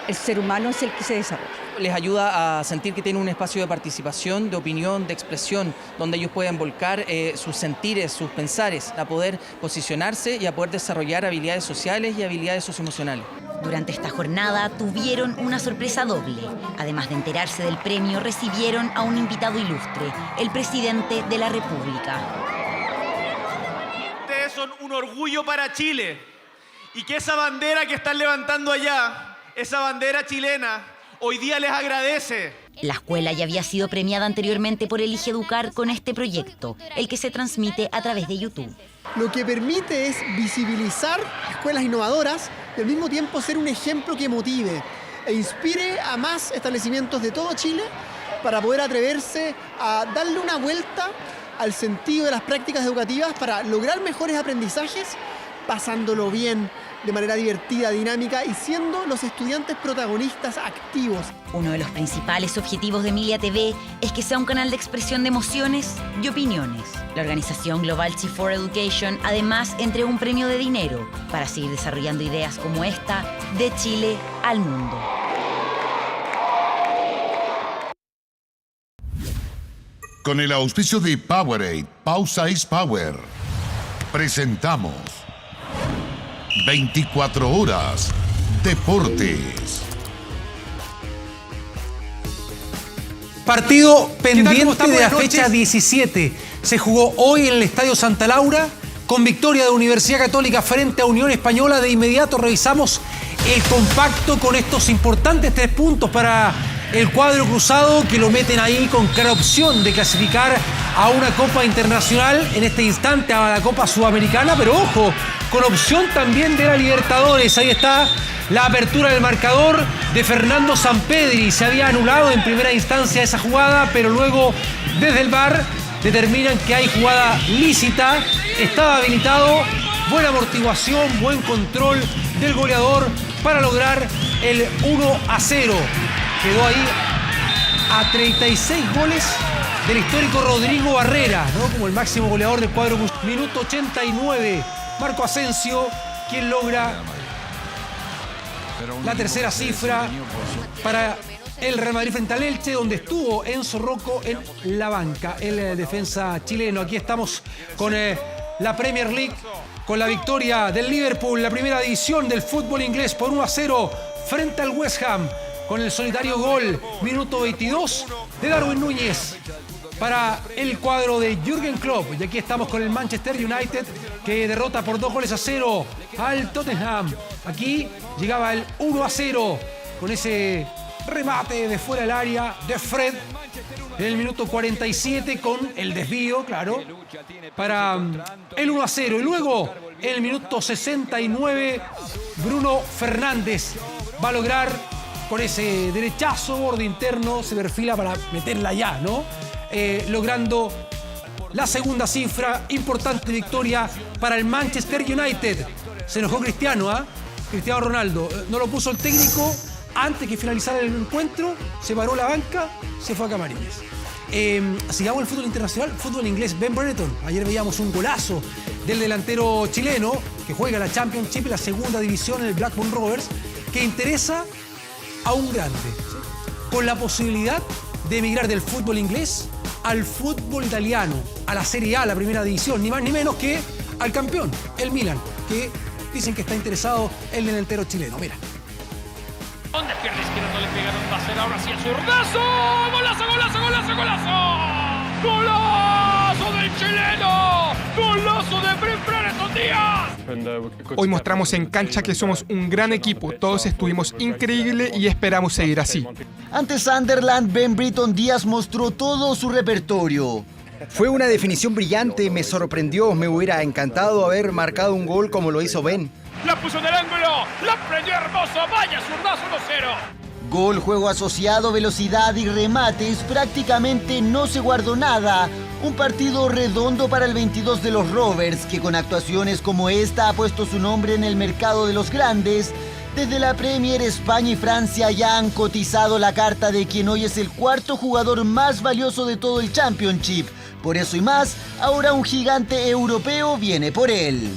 el ser humano es el que se desarrolla. Les ayuda a sentir que tienen un espacio de participación, de opinión, de expresión, donde ellos pueden volcar sus sentires, sus pensares, a poder posicionarse y a poder desarrollar habilidades sociales y habilidades socioemocionales. Durante esta jornada tuvieron una sorpresa doble. Además de enterarse del premio, recibieron a un invitado ilustre, el presidente de la República. Ustedes son un orgullo para Chile, y que esa bandera que están levantando allá, esa bandera chilena, hoy día les agradece. La escuela ya había sido premiada anteriormente por Elige Educar con este proyecto, el que se transmite a través de YouTube. Lo que permite es visibilizar escuelas innovadoras y al mismo tiempo ser un ejemplo que motive e inspire a más establecimientos de todo Chile para poder atreverse a darle una vuelta al sentido de las prácticas educativas para lograr mejores aprendizajes, pasándolo bien, de manera divertida, dinámica y siendo los estudiantes protagonistas activos. Uno de los principales objetivos de Emilia TV es que sea un canal de expresión de emociones y opiniones. La organización Global G4 Education además entregó un premio de dinero para seguir desarrollando ideas como esta de Chile al mundo. Con el auspicio de Powerade, Pausa is Power, presentamos 24 horas Deportes. Partido pendiente de la fecha 17. Se jugó hoy en el Estadio Santa Laura con victoria de Universidad Católica frente a Unión Española. De inmediato revisamos el compacto con estos importantes 3 puntos para el cuadro cruzado, que lo meten ahí con clara opción de clasificar a una Copa Internacional, en este instante a la Copa Sudamericana, pero ojo, con opción también de la Libertadores. Ahí está la apertura del marcador de Fernando Sampedri. Se había anulado en primera instancia esa jugada, pero luego desde el VAR determinan que hay jugada lícita, estaba habilitado, buena amortiguación, buen control del goleador para lograr el 1-0. Quedó ahí a 36 goles del histórico Rodrigo Barrera, ¿no? Como el máximo goleador del cuadro. Minuto 89, Marco Asensio, quien logra la tercera cifra para el Real Madrid frente al Elche, donde estuvo Enzo Rocco en la banca, el defensa chileno. Aquí estamos con la Premier League, con la victoria del Liverpool, la primera división del fútbol inglés por 1-0 frente al West Ham, con el solitario gol, minuto 22, de Darwin Núñez. para el cuadro de Jürgen Klopp. Y aquí estamos con el Manchester United, que derrota por 2-0 al Tottenham. Aquí llegaba el 1-0 con ese remate de fuera del área de Fred en el minuto 47 con el desvío, claro, para el 1-0. Y luego, en el minuto 69, Bruno Fernández va a lograr con ese derechazo, borde interno, se perfila para meterla ya, ¿no? Logrando la segunda cifra, importante victoria para el Manchester United. Se enojó Cristiano, Cristiano Ronaldo. No lo puso el técnico antes que finalizara el encuentro, se paró la banca, se fue a camarines. Sigamos el fútbol internacional, fútbol inglés. Ben Brereton, ayer veíamos un golazo del delantero chileno que juega la Championship, la segunda división en el Blackburn Rovers, que interesa a un grande, ¿sí? Con la posibilidad de emigrar del fútbol inglés al fútbol italiano, a la Serie A, la primera división, ni más ni menos que al campeón, el Milan, que dicen que está interesado el delantero chileno. Mira. ¿Dónde pierde izquierdo? Le pegaron un pase, ahora sí el zurdazo. ¡Golazo, golazo, golazo, golazo! ¡Golazo del chileno! ¡Golazo de Brereton Díaz! Hoy mostramos en cancha que somos un gran equipo. Todos estuvimos increíbles y esperamos seguir así. Ante Sunderland, Ben Brereton Díaz mostró todo su repertorio. Fue una definición brillante, me sorprendió. Me hubiera encantado haber marcado un gol como lo hizo Ben. La puso en el ángulo, la prendió hermoso, vaya zurdazo 1-0. Gol, juego asociado, velocidad y remates, prácticamente no se guardó nada. Un partido redondo para el 22 de los Rovers, que con actuaciones como esta ha puesto su nombre en el mercado de los grandes. Desde la Premier, España y Francia ya han cotizado la carta de quien hoy es el cuarto jugador más valioso de todo el Championship. Por eso y más, ahora un gigante europeo viene por él.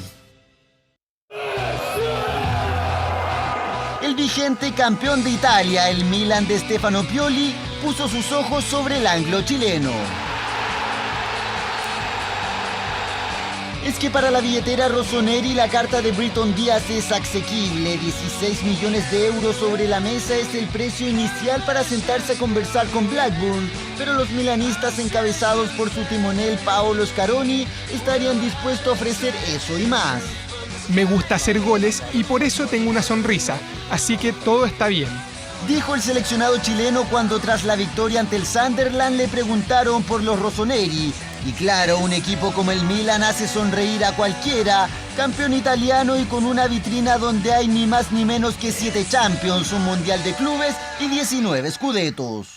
El vigente campeón de Italia, el Milan de Stefano Pioli, puso sus ojos sobre el anglo-chileno. Es que para la billetera rossoneri la carta de Brereton Díaz es asequible. 16 millones de euros sobre la mesa es el precio inicial para sentarse a conversar con Blackburn, pero los milanistas encabezados por su timonel Paolo Scaroni estarían dispuestos a ofrecer eso y más. Me gusta hacer goles y por eso tengo una sonrisa, así que todo está bien. Dijo el seleccionado chileno cuando tras la victoria ante el Sunderland le preguntaron por los rossoneri. Y claro, un equipo como el Milan hace sonreír a cualquiera, campeón italiano y con una vitrina donde hay ni más ni menos que 7 Champions, un Mundial de Clubes y 19 Scudettos.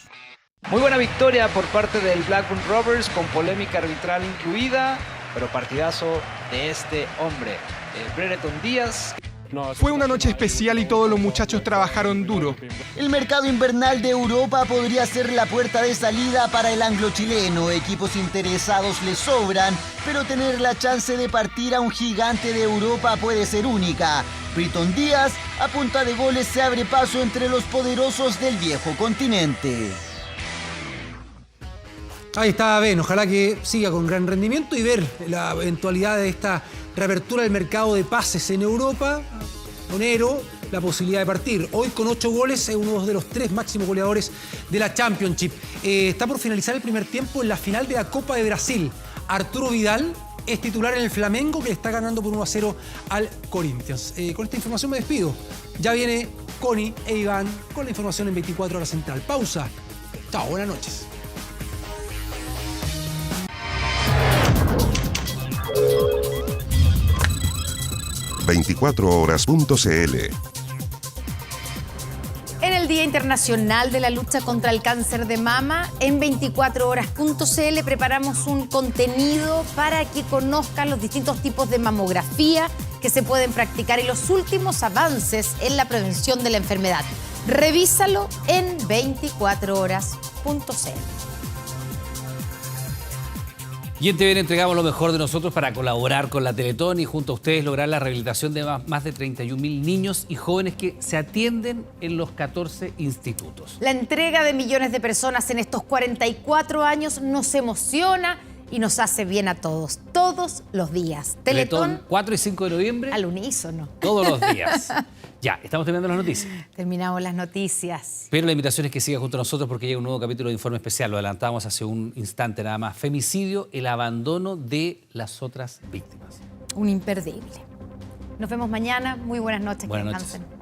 Muy buena victoria por parte del Blackburn Rovers, con polémica arbitral incluida, pero partidazo de este hombre, Brereton Díaz. Fue una noche especial y todos los muchachos trabajaron duro. El mercado invernal de Europa podría ser la puerta de salida para el anglo-chileno. Equipos interesados le sobran, pero tener la chance de partir a un gigante de Europa puede ser única. Brereton Díaz, a punta de goles, se abre paso entre los poderosos del viejo continente. Ahí está Ben, ojalá que siga con gran rendimiento y ver la eventualidad de esta reapertura del mercado de pases en Europa. Onero, la posibilidad de partir. Hoy con 8 goles es uno de los 3 máximos goleadores de la Championship. Está por finalizar el primer tiempo en la final de la Copa de Brasil. Arturo Vidal es titular en el Flamengo, que le está ganando por 1-0 al Corinthians. Con esta información me despido. Ya viene Connie e Iván con la información en 24 horas central. Pausa. Chao, buenas noches. ...24horas.cl. En el Día Internacional de la Lucha contra el Cáncer de Mama, en 24horas.cl preparamos un contenido para que conozcan los distintos tipos de mamografía que se pueden practicar y los últimos avances en la prevención de la enfermedad. Revísalo en 24horas.cl. Y en TVN entregamos lo mejor de nosotros para colaborar con la Teletón y junto a ustedes lograr la rehabilitación de más de 31.000 niños y jóvenes que se atienden en los 14 institutos. La entrega de millones de personas en estos 44 años nos emociona y nos hace bien a todos los días. Teletón 4 y 5 de noviembre. Al unísono. Todos los días. Ya, estamos terminando las noticias. Terminamos las noticias. Pero la invitación es que siga junto a nosotros porque llega un nuevo capítulo de Informe Especial. Lo adelantábamos hace un instante nada más. Femicidio, el abandono de las otras víctimas. Un imperdible. Nos vemos mañana. Muy buenas noches. Buenas que noches. descansen.